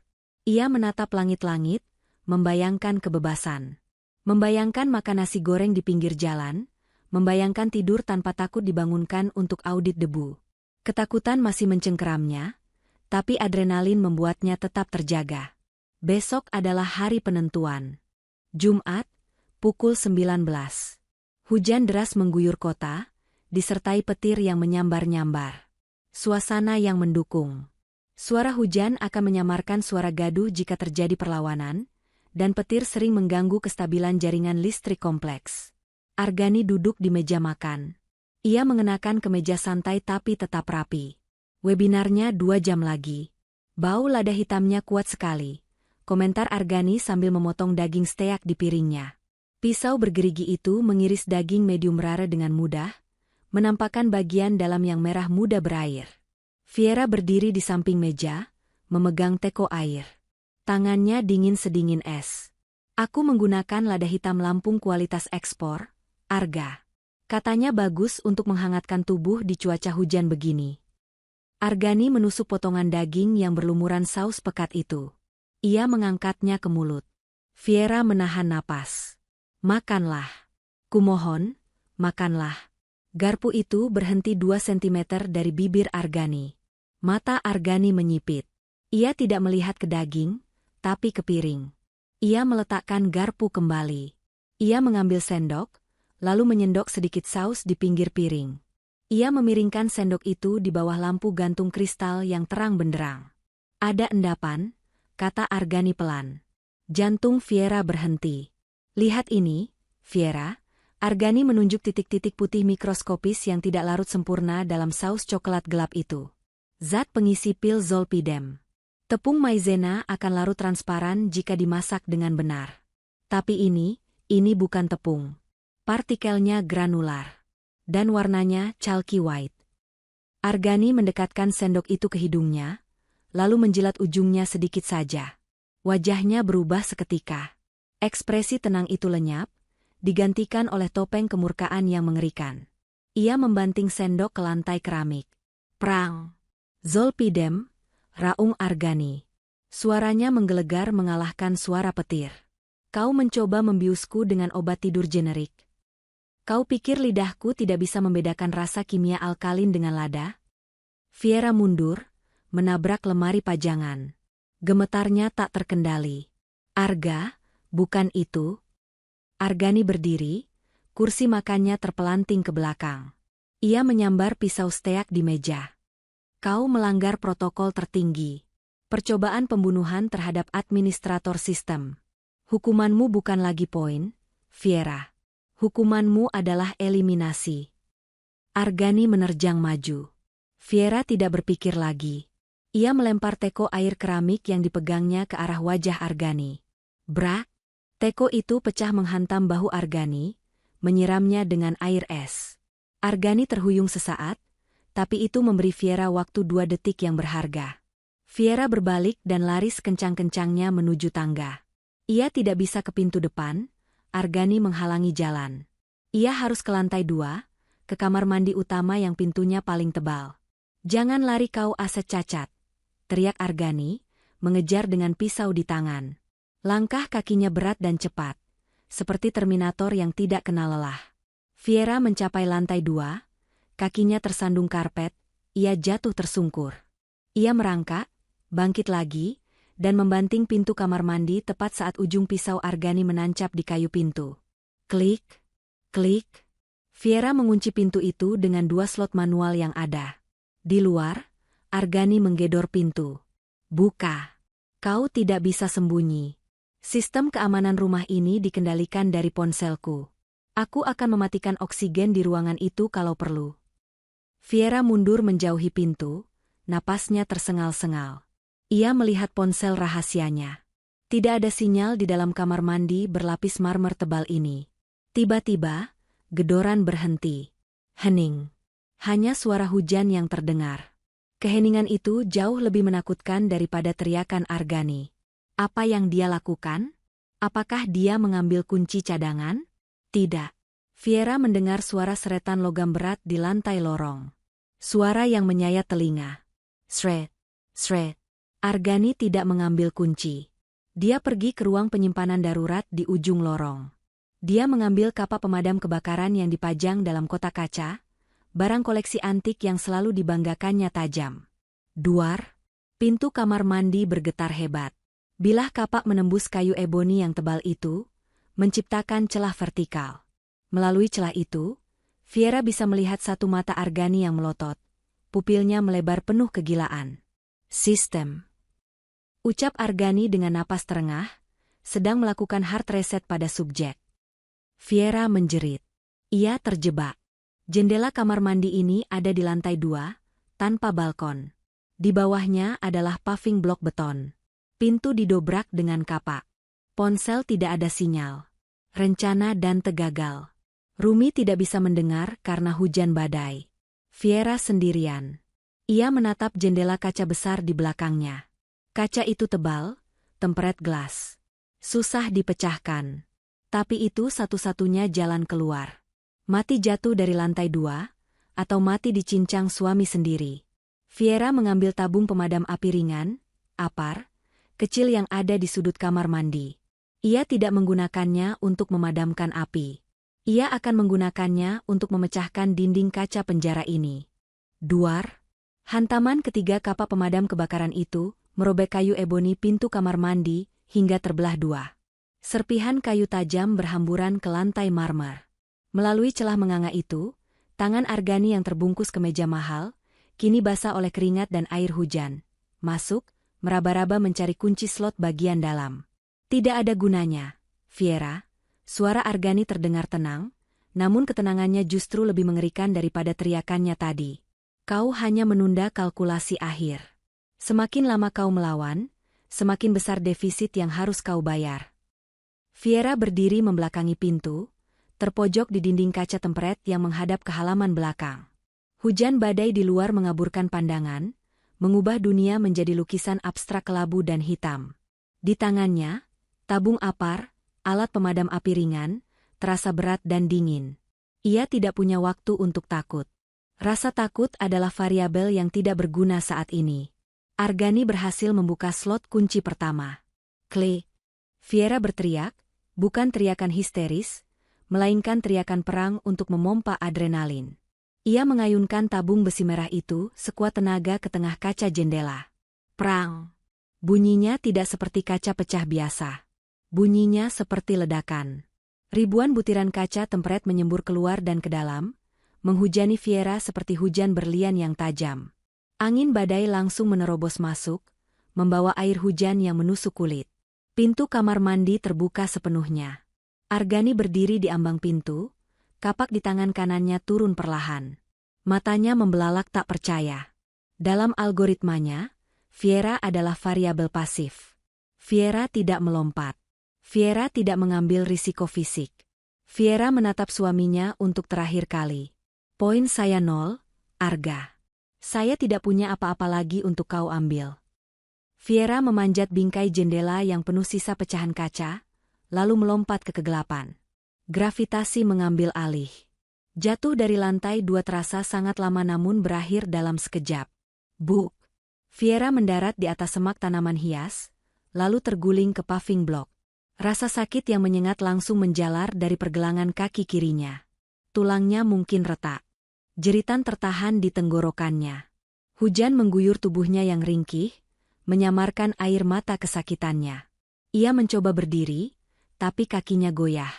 Ia menatap langit-langit, membayangkan kebebasan. Membayangkan makan nasi goreng di pinggir jalan, membayangkan tidur tanpa takut dibangunkan untuk audit debu. Ketakutan masih mencengkeramnya, tapi adrenalin membuatnya tetap terjaga. Besok adalah hari penentuan. Jumat, pukul 19. Hujan deras mengguyur kota, disertai petir yang menyambar-nyambar. Suasana yang mendukung. Suara hujan akan menyamarkan suara gaduh jika terjadi perlawanan, dan petir sering mengganggu kestabilan jaringan listrik kompleks. Argani duduk di meja makan. Ia mengenakan kemeja santai tapi tetap rapi. Webinarnya 2 jam lagi. Bau lada hitamnya kuat sekali. Komentar Argani sambil memotong daging steak di piringnya. Pisau bergerigi itu mengiris daging medium rare dengan mudah, menampakkan bagian dalam yang merah muda berair. Viera berdiri di samping meja, memegang teko air. Tangannya dingin sedingin es. Aku menggunakan lada hitam Lampung kualitas ekspor, Arga. Katanya bagus untuk menghangatkan tubuh di cuaca hujan begini. Argani menusuk potongan daging yang berlumuran saus pekat itu. Ia mengangkatnya ke mulut. Viera menahan napas. Makanlah. Kumohon, makanlah. Garpu itu berhenti 2 sentimeter dari bibir Argani. Mata Argani menyipit. Ia tidak melihat ke daging, tapi ke piring. Ia meletakkan garpu kembali. Ia mengambil sendok, lalu menyendok sedikit saus di pinggir piring. Ia memiringkan sendok itu di bawah lampu gantung kristal yang terang benderang. Ada endapan, kata Argani pelan. Jantung Viera berhenti. Lihat ini, Viera. Argani menunjuk titik-titik putih mikroskopis yang tidak larut sempurna dalam saus coklat gelap itu. Zat pengisi pil Zolpidem. Tepung maizena akan larut transparan jika dimasak dengan benar. Tapi ini bukan tepung. Partikelnya granular. Dan warnanya chalky white. Argani mendekatkan sendok itu ke hidungnya, lalu menjilat ujungnya sedikit saja. Wajahnya berubah seketika. Ekspresi tenang itu lenyap, digantikan oleh topeng kemurkaan yang mengerikan. Ia membanting sendok ke lantai keramik. Prang! Zolpidem, raung Argani. Suaranya menggelegar mengalahkan suara petir. Kau mencoba membiusku dengan obat tidur generik. Kau pikir lidahku tidak bisa membedakan rasa kimia alkalin dengan lada? Fiera mundur, menabrak lemari pajangan. Gemetarnya tak terkendali. Arga, bukan itu. Argani berdiri, kursi makannya terpelanting ke belakang. Ia menyambar pisau steak di meja. Kau melanggar protokol tertinggi. Percobaan pembunuhan terhadap administrator sistem. Hukumanmu bukan lagi poin, Fiera. Hukumanmu adalah eliminasi. Argani menerjang maju. Fiera tidak berpikir lagi. Ia melempar teko air keramik yang dipegangnya ke arah wajah Argani. Brak! Teko itu pecah menghantam bahu Argani, menyiramnya dengan air es. Argani terhuyung sesaat, tapi itu memberi Fiera waktu 2 detik yang berharga. Fiera berbalik dan lari sekencang-kencangnya menuju tangga. Ia tidak bisa ke pintu depan, Argani menghalangi jalan. Ia harus ke lantai 2, ke kamar mandi utama yang pintunya paling tebal. Jangan lari kau aset cacat, teriak Argani, mengejar dengan pisau di tangan. Langkah kakinya berat dan cepat, seperti Terminator yang tidak kenal lelah. Fiera mencapai lantai 2, kakinya tersandung karpet, ia jatuh tersungkur. Ia merangkak, bangkit lagi, dan membanting pintu kamar mandi tepat saat ujung pisau Argani menancap di kayu pintu. Klik, klik. Fiera mengunci pintu itu dengan 2 slot manual yang ada. Di luar, Argani menggedor pintu. Buka. Kau tidak bisa sembunyi. Sistem keamanan rumah ini dikendalikan dari ponselku. Aku akan mematikan oksigen di ruangan itu kalau perlu. Fiera mundur menjauhi pintu, napasnya tersengal-sengal. Ia melihat ponsel rahasianya. Tidak ada sinyal di dalam kamar mandi berlapis marmer tebal ini. Tiba-tiba, gedoran berhenti. Hening. Hanya suara hujan yang terdengar. Keheningan itu jauh lebih menakutkan daripada teriakan Argani. Apa yang dia lakukan? Apakah dia mengambil kunci cadangan? Tidak. Fiera mendengar suara seretan logam berat di lantai lorong. Suara yang menyayat telinga. Shred, shred. Argani tidak mengambil kunci. Dia pergi ke ruang penyimpanan darurat di ujung lorong. Dia mengambil kapak pemadam kebakaran yang dipajang dalam kotak kaca, barang koleksi antik yang selalu dibanggakannya tajam. Duar, pintu kamar mandi bergetar hebat. Bilah kapak menembus kayu eboni yang tebal itu, menciptakan celah vertikal. Melalui celah itu, Fiera bisa melihat satu mata Argani yang melotot. Pupilnya melebar penuh kegilaan. Sistem. Ucap Argani dengan napas terengah, sedang melakukan hard reset pada subjek. Fiera menjerit. Ia terjebak. Jendela kamar mandi ini ada di lantai 2, tanpa balkon. Di bawahnya adalah paving blok beton. Pintu didobrak dengan kapak. Ponsel tidak ada sinyal. Rencana dan tegagal. Rumi tidak bisa mendengar karena hujan badai. Fiera sendirian. Ia menatap jendela kaca besar di belakangnya. Kaca itu tebal, tempered glass. Susah dipecahkan. Tapi itu satu-satunya jalan keluar. Mati jatuh dari lantai 2, atau mati dicincang suami sendiri. Fiera mengambil tabung pemadam api ringan, APAR, kecil yang ada di sudut kamar mandi. Ia tidak menggunakannya untuk memadamkan api. Ia akan menggunakannya untuk memecahkan dinding kaca penjara ini. Duar. Hantaman ketiga kapak pemadam kebakaran itu merobek kayu eboni pintu kamar mandi hingga terbelah 2. Serpihan kayu tajam berhamburan ke lantai marmer. Melalui celah menganga itu, tangan Argani yang terbungkus kemeja mahal, kini basah oleh keringat dan air hujan. Masuk, meraba-raba mencari kunci slot bagian dalam. Tidak ada gunanya, Fiera. Suara Argani terdengar tenang, namun ketenangannya justru lebih mengerikan daripada teriakannya tadi. Kau hanya menunda kalkulasi akhir. Semakin lama kau melawan, semakin besar defisit yang harus kau bayar. Fiera berdiri membelakangi pintu, terpojok di dinding kaca tempret yang menghadap ke halaman belakang. Hujan badai di luar mengaburkan pandangan, mengubah dunia menjadi lukisan abstrak kelabu dan hitam. Di tangannya, tabung apar, alat pemadam api ringan, terasa berat dan dingin. Ia tidak punya waktu untuk takut. Rasa takut adalah variabel yang tidak berguna saat ini. Argani berhasil membuka slot kunci pertama. Clay. Fiera berteriak, bukan teriakan histeris, melainkan teriakan perang untuk memompa adrenalin. Ia mengayunkan tabung besi merah itu sekuat tenaga ke tengah kaca jendela. Prang. Bunyinya tidak seperti kaca pecah biasa. Bunyinya seperti ledakan. Ribuan butiran kaca tempret menyembur keluar dan ke dalam, menghujani Fiera seperti hujan berlian yang tajam. Angin badai langsung menerobos masuk, membawa air hujan yang menusuk kulit. Pintu kamar mandi terbuka sepenuhnya. Argani berdiri di ambang pintu, kapak di tangan kanannya turun perlahan. Matanya membelalak tak percaya. Dalam algoritmanya, Fiera adalah variabel pasif. Fiera tidak melompat. Fiera tidak mengambil risiko fisik. Fiera menatap suaminya untuk terakhir kali. Poin saya 0, Arga. Saya tidak punya apa-apa lagi untuk kau ambil. Fiera memanjat bingkai jendela yang penuh sisa pecahan kaca, lalu melompat ke kegelapan. Gravitasi mengambil alih. Jatuh dari lantai 2 terasa sangat lama namun berakhir dalam sekejap. Buk! Fiera mendarat di atas semak tanaman hias, lalu terguling ke paving block. Rasa sakit yang menyengat langsung menjalar dari pergelangan kaki kirinya. Tulangnya mungkin retak. Jeritan tertahan di tenggorokannya. Hujan mengguyur tubuhnya yang ringkih, menyamarkan air mata kesakitannya. Ia mencoba berdiri, tapi kakinya goyah.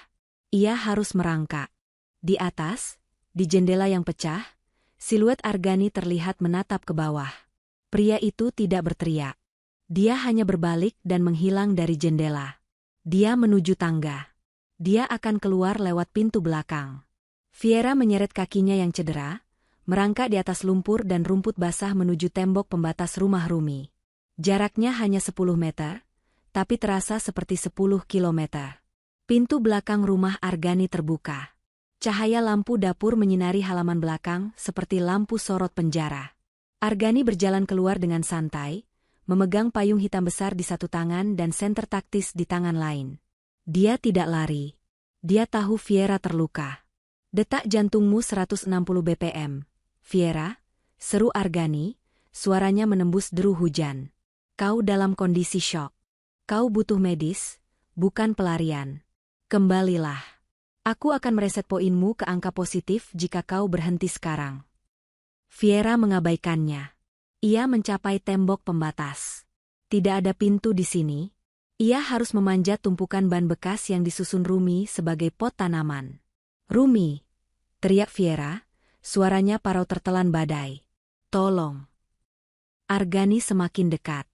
Ia harus merangkak. Di atas, di jendela yang pecah, siluet Argani terlihat menatap ke bawah. Pria itu tidak berteriak. Dia hanya berbalik dan menghilang dari jendela. Dia menuju tangga. Dia akan keluar lewat pintu belakang. Fiera menyeret kakinya yang cedera, merangkak di atas lumpur dan rumput basah menuju tembok pembatas rumah Rumi. Jaraknya hanya 10 meter, tapi terasa seperti 10 kilometer. Pintu belakang rumah Argani terbuka. Cahaya lampu dapur menyinari halaman belakang seperti lampu sorot penjara. Argani berjalan keluar dengan santai, memegang payung hitam besar di satu tangan dan senter taktis di tangan lain. Dia tidak lari. Dia tahu Fiera terluka. Detak jantungmu 160 bpm. Fiera, seru Argani, suaranya menembus deru hujan. Kau dalam kondisi syok. Kau butuh medis, bukan pelarian. Kembalilah. Aku akan mereset poinmu ke angka positif jika kau berhenti sekarang. Fiera mengabaikannya. Ia mencapai tembok pembatas. Tidak ada pintu di sini. Ia harus memanjat tumpukan ban bekas yang disusun Rumi sebagai pot tanaman. Rumi! Teriak Fiera, suaranya parau tertelan badai. Tolong! Argani semakin dekat.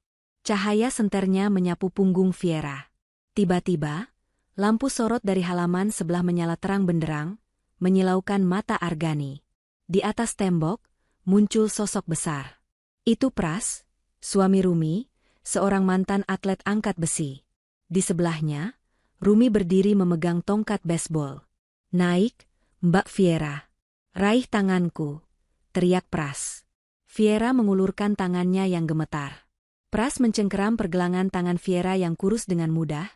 Cahaya senternya menyapu punggung Fiera. Tiba-tiba, lampu sorot dari halaman sebelah menyala terang benderang, menyilaukan mata Argani. Di atas tembok, muncul sosok besar. Itu Pras, suami Rumi, seorang mantan atlet angkat besi. Di sebelahnya, Rumi berdiri memegang tongkat baseball. Naik, Mbak Fiera. Raih tanganku, teriak Pras. Fiera mengulurkan tangannya yang gemetar. Pras mencengkeram pergelangan tangan Fiera yang kurus dengan mudah,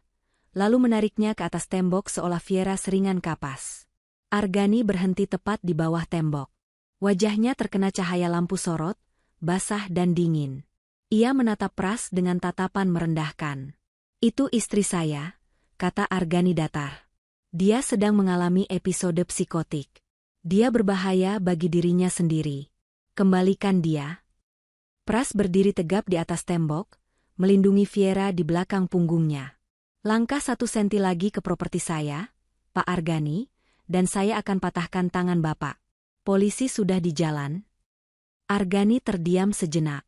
lalu menariknya ke atas tembok seolah Fiera seringan kapas. Argani berhenti tepat di bawah tembok. Wajahnya terkena cahaya lampu sorot, basah dan dingin. Ia menatap Pras dengan tatapan merendahkan. Itu istri saya, kata Argani datar. Dia sedang mengalami episode psikotik. Dia berbahaya bagi dirinya sendiri. Kembalikan dia. Pras berdiri tegap di atas tembok, melindungi Fiera di belakang punggungnya. Langkah 1 senti lagi ke properti saya, Pak Argani, dan saya akan patahkan tangan Bapak. Polisi sudah di jalan. Argani terdiam sejenak.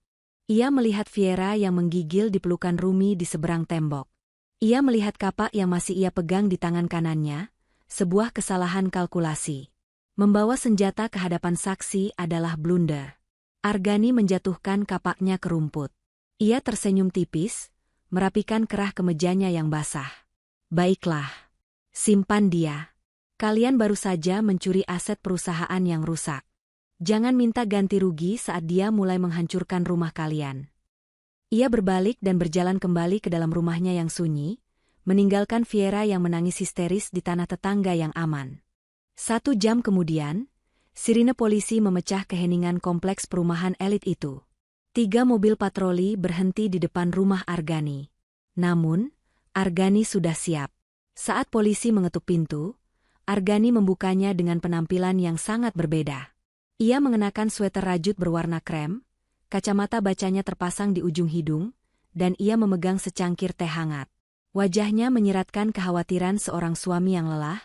Ia melihat Fiera yang menggigil di pelukan Rumi di seberang tembok. Ia melihat kapak yang masih ia pegang di tangan kanannya, sebuah kesalahan kalkulasi. Membawa senjata ke hadapan saksi adalah blunder. Argani menjatuhkan kapaknya ke rumput. Ia tersenyum tipis, merapikan kerah kemejanya yang basah. Baiklah. Simpan dia. Kalian baru saja mencuri aset perusahaan yang rusak. Jangan minta ganti rugi saat dia mulai menghancurkan rumah kalian. Ia berbalik dan berjalan kembali ke dalam rumahnya yang sunyi, meninggalkan Viera yang menangis histeris di tanah tetangga yang aman. 1 jam kemudian, sirine polisi memecah keheningan kompleks perumahan elit itu. 3 mobil patroli berhenti di depan rumah Argani. Namun, Argani sudah siap. Saat polisi mengetuk pintu, Argani membukanya dengan penampilan yang sangat berbeda. Ia mengenakan sweter rajut berwarna krem, kacamata bacanya terpasang di ujung hidung, dan ia memegang secangkir teh hangat. Wajahnya menyiratkan kekhawatiran seorang suami yang lelah,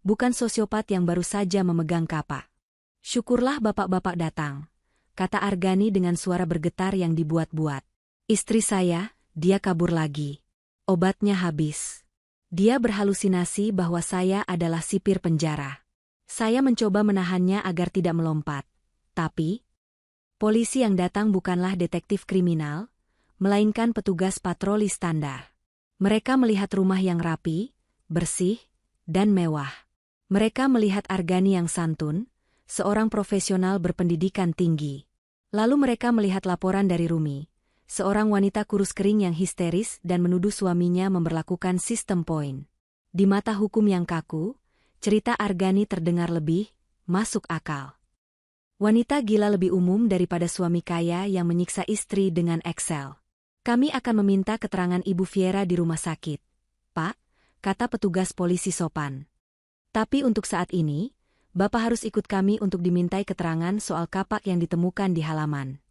bukan sosiopat yang baru saja memegang kapak. Syukurlah bapak-bapak datang, kata Argani dengan suara bergetar yang dibuat-buat. Istri saya, dia kabur lagi. Obatnya habis. Dia berhalusinasi bahwa saya adalah sipir penjara. Saya mencoba menahannya agar tidak melompat. Tapi, polisi yang datang bukanlah detektif kriminal, melainkan petugas patroli standar. Mereka melihat rumah yang rapi, bersih, dan mewah. Mereka melihat Argani yang santun, seorang profesional berpendidikan tinggi. Lalu mereka melihat laporan dari Rumi, seorang wanita kurus kering yang histeris dan menuduh suaminya memberlakukan sistem poin. Di mata hukum yang kaku, cerita Argani terdengar lebih masuk akal. Wanita gila lebih umum daripada suami kaya yang menyiksa istri dengan Excel. Kami akan meminta keterangan Ibu Viera di rumah sakit, Pak, kata petugas polisi sopan. Tapi untuk saat ini, Bapak harus ikut kami untuk dimintai keterangan soal kapak yang ditemukan di halaman.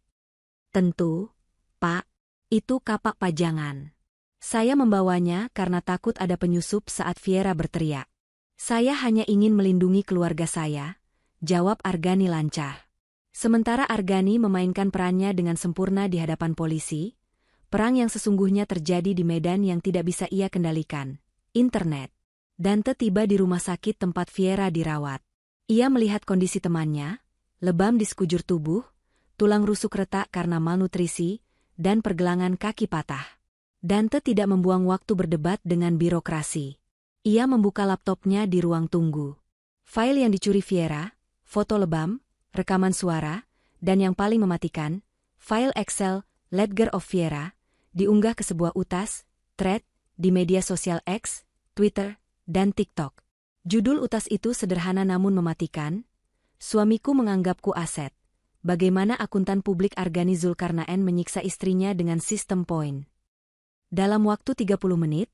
Tentu, Pak, itu kapak pajangan. Saya membawanya karena takut ada penyusup saat Viera berteriak. Saya hanya ingin melindungi keluarga saya, jawab Argani lancar. Sementara Argani memainkan perannya dengan sempurna di hadapan polisi, perang yang sesungguhnya terjadi di medan yang tidak bisa ia kendalikan, internet. Dante tiba di rumah sakit tempat Viera dirawat. Ia melihat kondisi temannya, lebam di sekujur tubuh, tulang rusuk retak karena malnutrisi, dan pergelangan kaki patah. Dante tidak membuang waktu berdebat dengan birokrasi. Ia membuka laptopnya di ruang tunggu. File yang dicuri Viera, foto lebam, rekaman suara, dan yang paling mematikan, file Excel, Ledger of Viera, diunggah ke sebuah utas, thread, di media sosial X, Twitter, dan TikTok. Judul utas itu sederhana namun mematikan, "Suamiku menganggapku aset. Bagaimana akuntan publik Argani Zulkarnaen menyiksa istrinya dengan sistem poin." Dalam waktu 30 menit,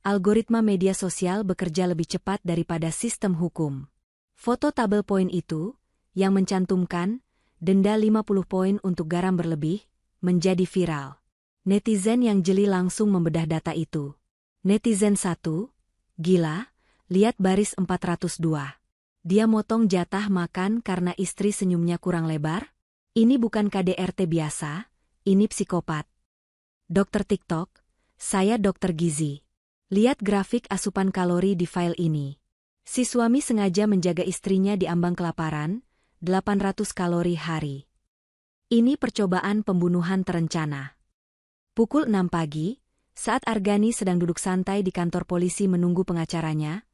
algoritma media sosial bekerja lebih cepat daripada sistem hukum. Foto tabel poin itu, yang mencantumkan denda 50 poin untuk garam berlebih, menjadi viral. Netizen yang jeli langsung membedah data itu. Netizen 1, gila, lihat baris 402. Dia motong jatah makan karena istri senyumnya kurang lebar? Ini bukan KDRT biasa, ini psikopat. Dokter TikTok, saya dokter gizi. Lihat grafik asupan kalori di file ini. Si suami sengaja menjaga istrinya di ambang kelaparan, 800 kalori hari. Ini percobaan pembunuhan terencana. Pukul 6 pagi, saat Argani sedang duduk santai di kantor polisi menunggu pengacaranya,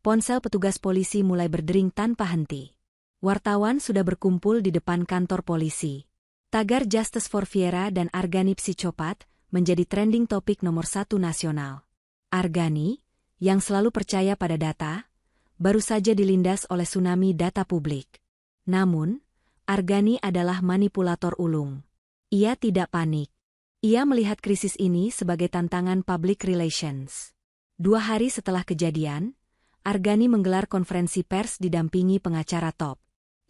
ponsel petugas polisi mulai berdering tanpa henti. Wartawan sudah berkumpul di depan kantor polisi. Tagar Justice for Viera dan Argani psikopat menjadi trending topik nomor 1 nasional. Argani, yang selalu percaya pada data, baru saja dilindas oleh tsunami data publik. Namun, Argani adalah manipulator ulung. Ia tidak panik. Ia melihat krisis ini sebagai tantangan public relations. 2 hari setelah kejadian, Argani menggelar konferensi pers didampingi pengacara top.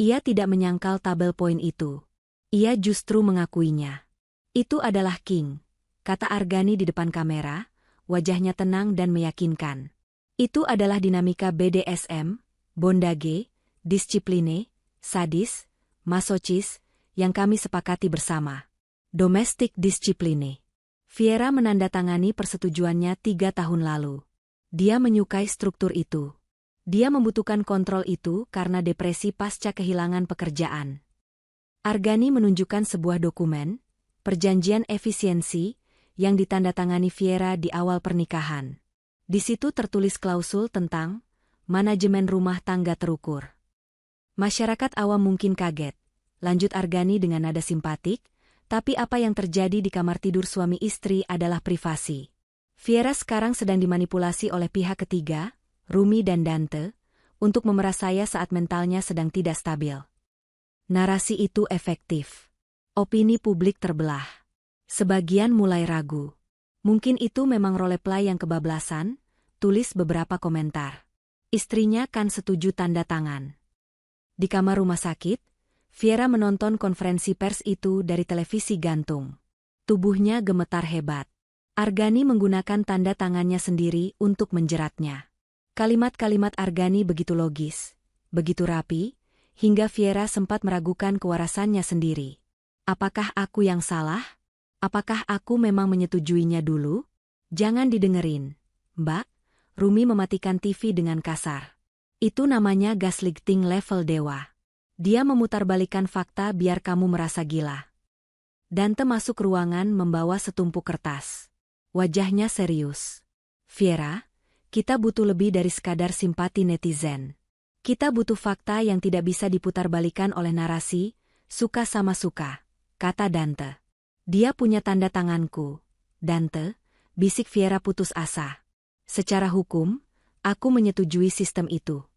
Ia tidak menyangkal tabel poin itu. Ia justru mengakuinya. Itu adalah King, kata Argani di depan kamera, wajahnya tenang dan meyakinkan. Itu adalah dinamika BDSM, bondage, disipline, sadis, masochis, yang kami sepakati bersama. Domestic discipline. Viera menandatangani persetujuannya 3 tahun lalu. Dia menyukai struktur itu. Dia membutuhkan kontrol itu karena depresi pasca kehilangan pekerjaan. Argani menunjukkan sebuah dokumen, perjanjian efisiensi, yang ditandatangani Fiera di awal pernikahan. Di situ tertulis klausul tentang manajemen rumah tangga terukur. Masyarakat awam mungkin kaget, lanjut Argani dengan nada simpatik, tapi apa yang terjadi di kamar tidur suami istri adalah privasi. Fiera sekarang sedang dimanipulasi oleh pihak ketiga, Rumi dan Dante, untuk memeras saya saat mentalnya sedang tidak stabil. Narasi itu efektif. Opini publik terbelah. Sebagian mulai ragu. Mungkin itu memang roleplay yang kebablasan, tulis beberapa komentar. Istrinya kan setuju tanda tangan. Di kamar rumah sakit, Fiera menonton konferensi pers itu dari televisi gantung. Tubuhnya gemetar hebat. Argani menggunakan tanda tangannya sendiri untuk menjeratnya. Kalimat-kalimat Argani begitu logis, begitu rapi, hingga Fiera sempat meragukan kewarasannya sendiri. Apakah aku yang salah? Apakah aku memang menyetujuinya dulu? Jangan didengerin, Mbak. Rumi mematikan TV dengan kasar. Itu namanya gaslighting level dewa. Dia memutarbalikkan fakta biar kamu merasa gila. Dante masuk ruangan membawa setumpuk kertas. Wajahnya serius. Fiera, kita butuh lebih dari sekadar simpati netizen. Kita butuh fakta yang tidak bisa diputarbalikan oleh narasi, suka sama suka, kata Dante. Dia punya tanda tanganku. Dante, bisik Fiera putus asa. Secara hukum, aku menyetujui sistem itu.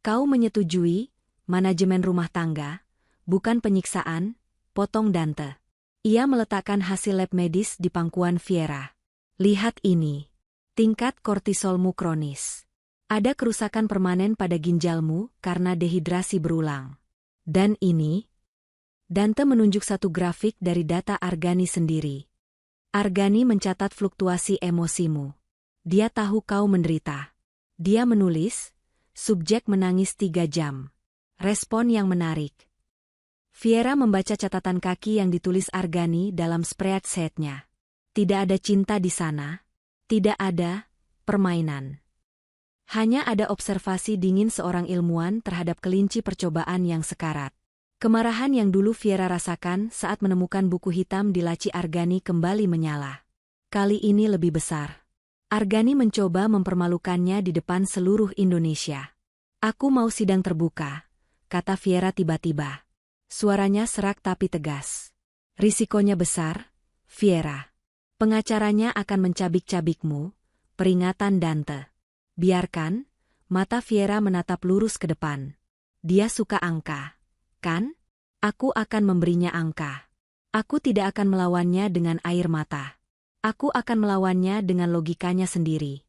Kau menyetujui manajemen rumah tangga, bukan penyiksaan, potong Dante. Ia meletakkan hasil lab medis di pangkuan Fiera. Lihat ini. Tingkat kortisolmu kronis. Ada kerusakan permanen pada ginjalmu karena dehidrasi berulang. Dan ini, Dante menunjuk satu grafik dari data Argani sendiri. Argani mencatat fluktuasi emosimu. Dia tahu kau menderita. Dia menulis, subjek menangis 3 jam. Respon yang menarik. Fiera membaca catatan kaki yang ditulis Argani dalam spreadsheet-nya. Tidak ada cinta di sana. Tidak ada permainan. Hanya ada observasi dingin seorang ilmuwan terhadap kelinci percobaan yang sekarat. Kemarahan yang dulu Fiera rasakan saat menemukan buku hitam di laci Argani kembali menyala. Kali ini lebih besar. Argani mencoba mempermalukannya di depan seluruh Indonesia. Aku mau sidang terbuka, kata Fiera tiba-tiba. Suaranya serak tapi tegas. Risikonya besar, Fiera. Pengacaranya akan mencabik-cabikmu, peringatan Dante. Biarkan, mata Fiera menatap lurus ke depan. Dia suka angka. Kan? Aku akan memberinya angka. Aku tidak akan melawannya dengan air mata. Aku akan melawannya dengan logikanya sendiri.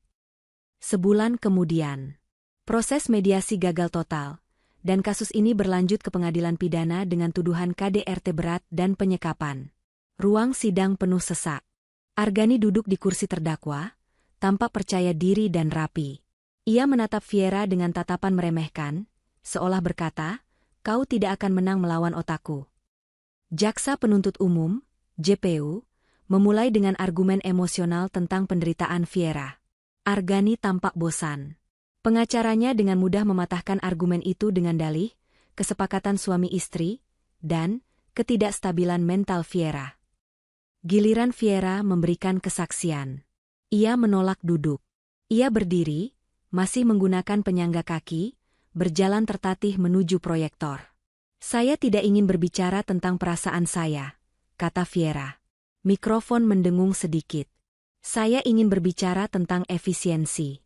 Sebulan kemudian, proses mediasi gagal total, dan kasus ini berlanjut ke pengadilan pidana dengan tuduhan KDRT berat dan penyekapan. Ruang sidang penuh sesak. Argani duduk di kursi terdakwa, tampak percaya diri dan rapi. Ia menatap Fiera dengan tatapan meremehkan, seolah berkata, kau tidak akan menang melawan otakku. Jaksa penuntut umum, JPU, memulai dengan argumen emosional tentang penderitaan Fiera. Argani tampak bosan. Pengacaranya dengan mudah mematahkan argumen itu dengan dalih, kesepakatan suami istri, dan ketidakstabilan mental Fiera. Giliran Fiera memberikan kesaksian. Ia menolak duduk. Ia berdiri, masih menggunakan penyangga kaki, berjalan tertatih menuju proyektor. Saya tidak ingin berbicara tentang perasaan saya, kata Fiera. Mikrofon mendengung sedikit. Saya ingin berbicara tentang efisiensi.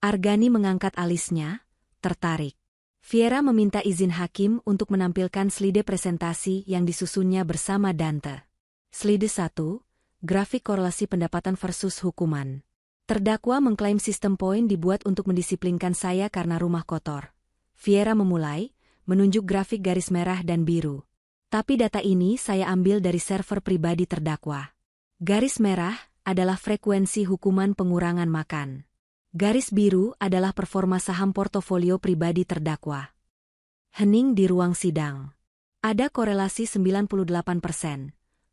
Argani mengangkat alisnya, tertarik. Fiera meminta izin hakim untuk menampilkan slide presentasi yang disusunnya bersama Dante. Slide 1, grafik korelasi pendapatan versus hukuman. Terdakwa mengklaim sistem poin dibuat untuk mendisiplinkan saya karena rumah kotor. Fiera memulai, menunjuk grafik garis merah dan biru. Tapi data ini saya ambil dari server pribadi terdakwa. Garis merah adalah frekuensi hukuman pengurangan makan. Garis biru adalah performa saham portofolio pribadi terdakwa. Hening di ruang sidang. Ada korelasi 98%.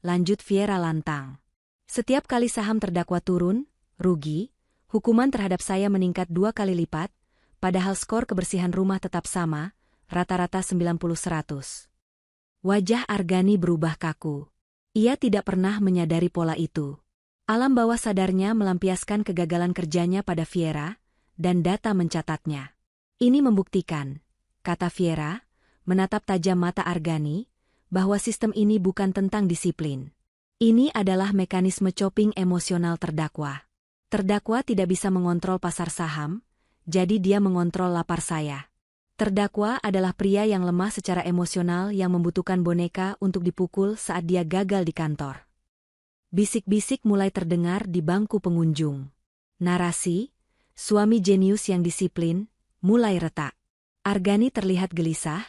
Lanjut Fiera lantang. Setiap kali saham terdakwa turun, rugi, hukuman terhadap saya meningkat 2 kali lipat, padahal skor kebersihan rumah tetap sama, rata-rata 90-100. Wajah Argani berubah kaku. Ia tidak pernah menyadari pola itu. Alam bawah sadarnya melampiaskan kegagalan kerjanya pada Fiera, dan data mencatatnya. Ini membuktikan, kata Fiera, menatap tajam mata Argani, bahwa sistem ini bukan tentang disiplin. Ini adalah mekanisme chopping emosional terdakwa. Terdakwa tidak bisa mengontrol pasar saham, jadi dia mengontrol lapar saya. Terdakwa adalah pria yang lemah secara emosional yang membutuhkan boneka untuk dipukul saat dia gagal di kantor. Bisik-bisik mulai terdengar di bangku pengunjung. Narasi, suami jenius yang disiplin, mulai retak. Argani terlihat gelisah,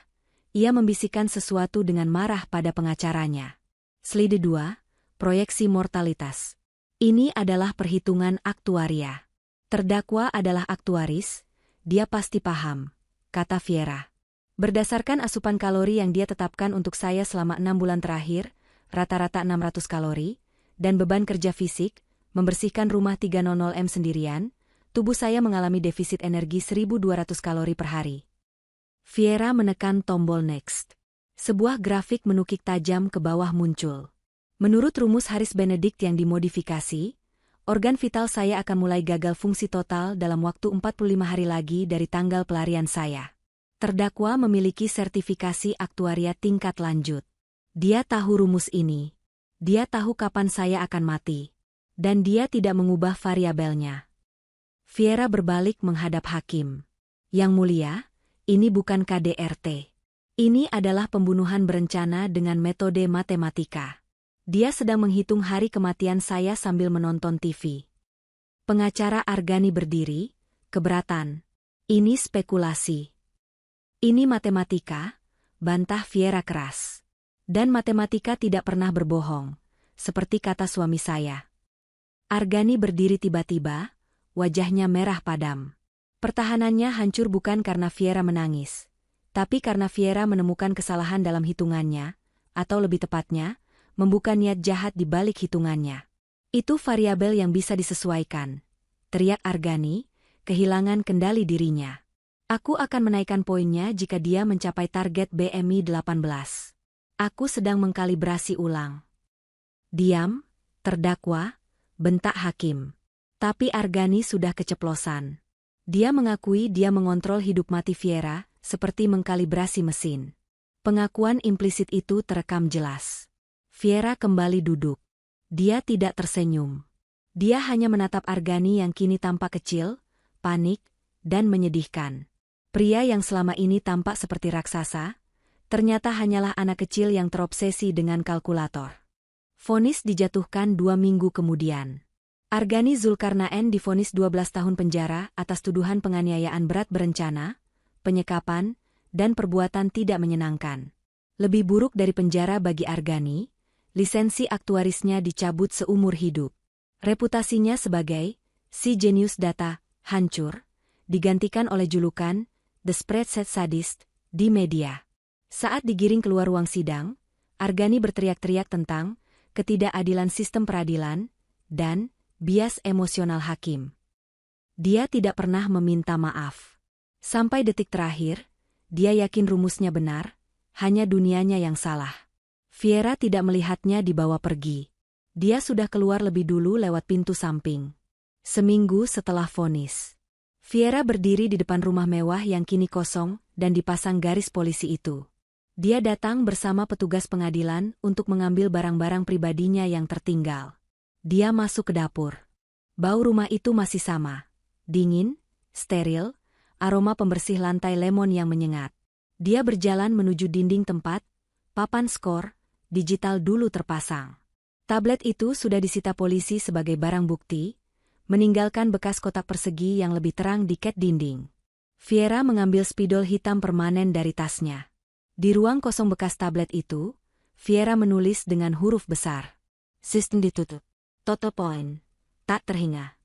ia membisikkan sesuatu dengan marah pada pengacaranya. Slide 2, proyeksi mortalitas. Ini adalah perhitungan aktuaria. Terdakwa adalah aktuaris, dia pasti paham, kata Fiera. Berdasarkan asupan kalori yang dia tetapkan untuk saya selama 6 bulan terakhir, rata-rata 600 kalori, dan beban kerja fisik, membersihkan rumah 300M sendirian, tubuh saya mengalami defisit energi 1.200 kalori per hari. Fiera menekan tombol next. Sebuah grafik menukik tajam ke bawah muncul. Menurut rumus Harris Benedict yang dimodifikasi, organ vital saya akan mulai gagal fungsi total dalam waktu 45 hari lagi dari tanggal pelarian saya. Terdakwa memiliki sertifikasi aktuaria tingkat lanjut. Dia tahu rumus ini. Dia tahu kapan saya akan mati. Dan dia tidak mengubah variabelnya. Fiera berbalik menghadap hakim. Yang mulia, ini bukan KDRT. Ini adalah pembunuhan berencana dengan metode matematika. Dia sedang menghitung hari kematian saya sambil menonton TV. Pengacara Argani berdiri, keberatan. Ini spekulasi. Ini matematika, bantah Fiera keras. Dan matematika tidak pernah berbohong, seperti kata suami saya. Argani berdiri tiba-tiba, wajahnya merah padam. Pertahanannya hancur bukan karena Fiera menangis, tapi karena Fiera menemukan kesalahan dalam hitungannya, atau lebih tepatnya, membuka niat jahat di balik hitungannya. Itu variabel yang bisa disesuaikan, teriak Argani, kehilangan kendali dirinya. Aku akan menaikkan poinnya jika dia mencapai target BMI 18. Aku sedang mengkalibrasi ulang. Diam, terdakwa, bentak hakim. Tapi Argani sudah keceplosan. Dia mengakui dia mengontrol hidup mati Fiera, seperti mengkalibrasi mesin. Pengakuan implisit itu terekam jelas. Fiera kembali duduk. Dia tidak tersenyum. Dia hanya menatap Argani yang kini tampak kecil, panik, dan menyedihkan. Pria yang selama ini tampak seperti raksasa, ternyata hanyalah anak kecil yang terobsesi dengan kalkulator. Vonis dijatuhkan 2 minggu kemudian. Argani Zulkarnaen divonis 12 tahun penjara atas tuduhan penganiayaan berat berencana, penyekapan, dan perbuatan tidak menyenangkan. Lebih buruk dari penjara bagi Argani, lisensi aktuarisnya dicabut seumur hidup. Reputasinya sebagai si jenius data hancur, digantikan oleh julukan The Spreadsheet Sadist di media. Saat digiring keluar ruang sidang, Argani berteriak-teriak tentang ketidakadilan sistem peradilan dan bias emosional hakim. Dia tidak pernah meminta maaf. Sampai detik terakhir, dia yakin rumusnya benar, hanya dunianya yang salah. Fiera tidak melihatnya dibawa pergi. Dia sudah keluar lebih dulu lewat pintu samping. Seminggu setelah vonis, Fiera berdiri di depan rumah mewah yang kini kosong dan dipasang garis polisi itu. Dia datang bersama petugas pengadilan untuk mengambil barang-barang pribadinya yang tertinggal. Dia masuk ke dapur. Bau rumah itu masih sama. Dingin, steril, aroma pembersih lantai lemon yang menyengat. Dia berjalan menuju dinding tempat, papan skor, digital dulu terpasang. Tablet itu sudah disita polisi sebagai barang bukti, meninggalkan bekas kotak persegi yang lebih terang di cat dinding. Fiera mengambil spidol hitam permanen dari tasnya. Di ruang kosong bekas tablet itu, Fiera menulis dengan huruf besar. Sistem ditutup. Total point. Tak terhingga.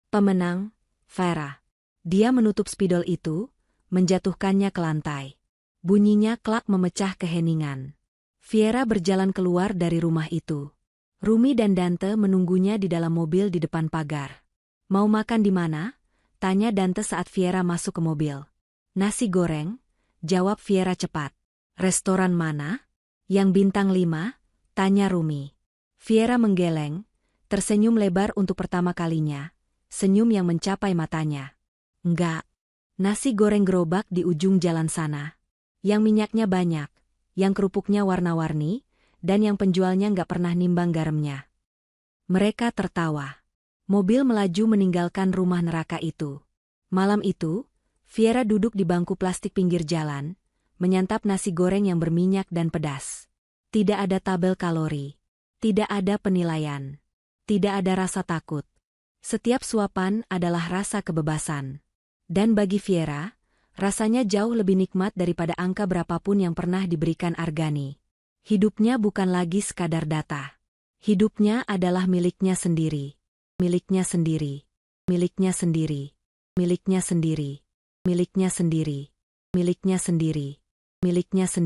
Pemenang, Fiera. Dia menutup spidol itu, menjatuhkannya ke lantai. Bunyinya klak memecah keheningan. Fiera berjalan keluar dari rumah itu. Rumi dan Dante menunggunya di dalam mobil di depan pagar. Mau makan di mana? Tanya Dante saat Fiera masuk ke mobil. Nasi goreng, jawab Fiera cepat. Restoran mana? Yang bintang 5, Tanya Rumi. Viera menggeleng, tersenyum lebar untuk pertama kalinya, senyum yang mencapai matanya. Enggak. Nasi goreng gerobak di ujung jalan sana. Yang minyaknya banyak, yang kerupuknya warna-warni, dan yang penjualnya nggak pernah nimbang garamnya. Mereka tertawa. Mobil melaju meninggalkan rumah neraka itu. Malam itu, Viera duduk di bangku plastik pinggir jalan, menyantap nasi goreng yang berminyak dan pedas. Tidak ada tabel kalori. Tidak ada penilaian. Tidak ada rasa takut. Setiap suapan adalah rasa kebebasan. Dan bagi Viera, rasanya jauh lebih nikmat daripada angka berapapun yang pernah diberikan Argani. Hidupnya bukan lagi sekadar data. Hidupnya adalah miliknya sendiri. Miliknya sendiri. Miliknya sendiri. Miliknya sendiri. Miliknya sendiri. Miliknya sendiri. Miliknya sendiri.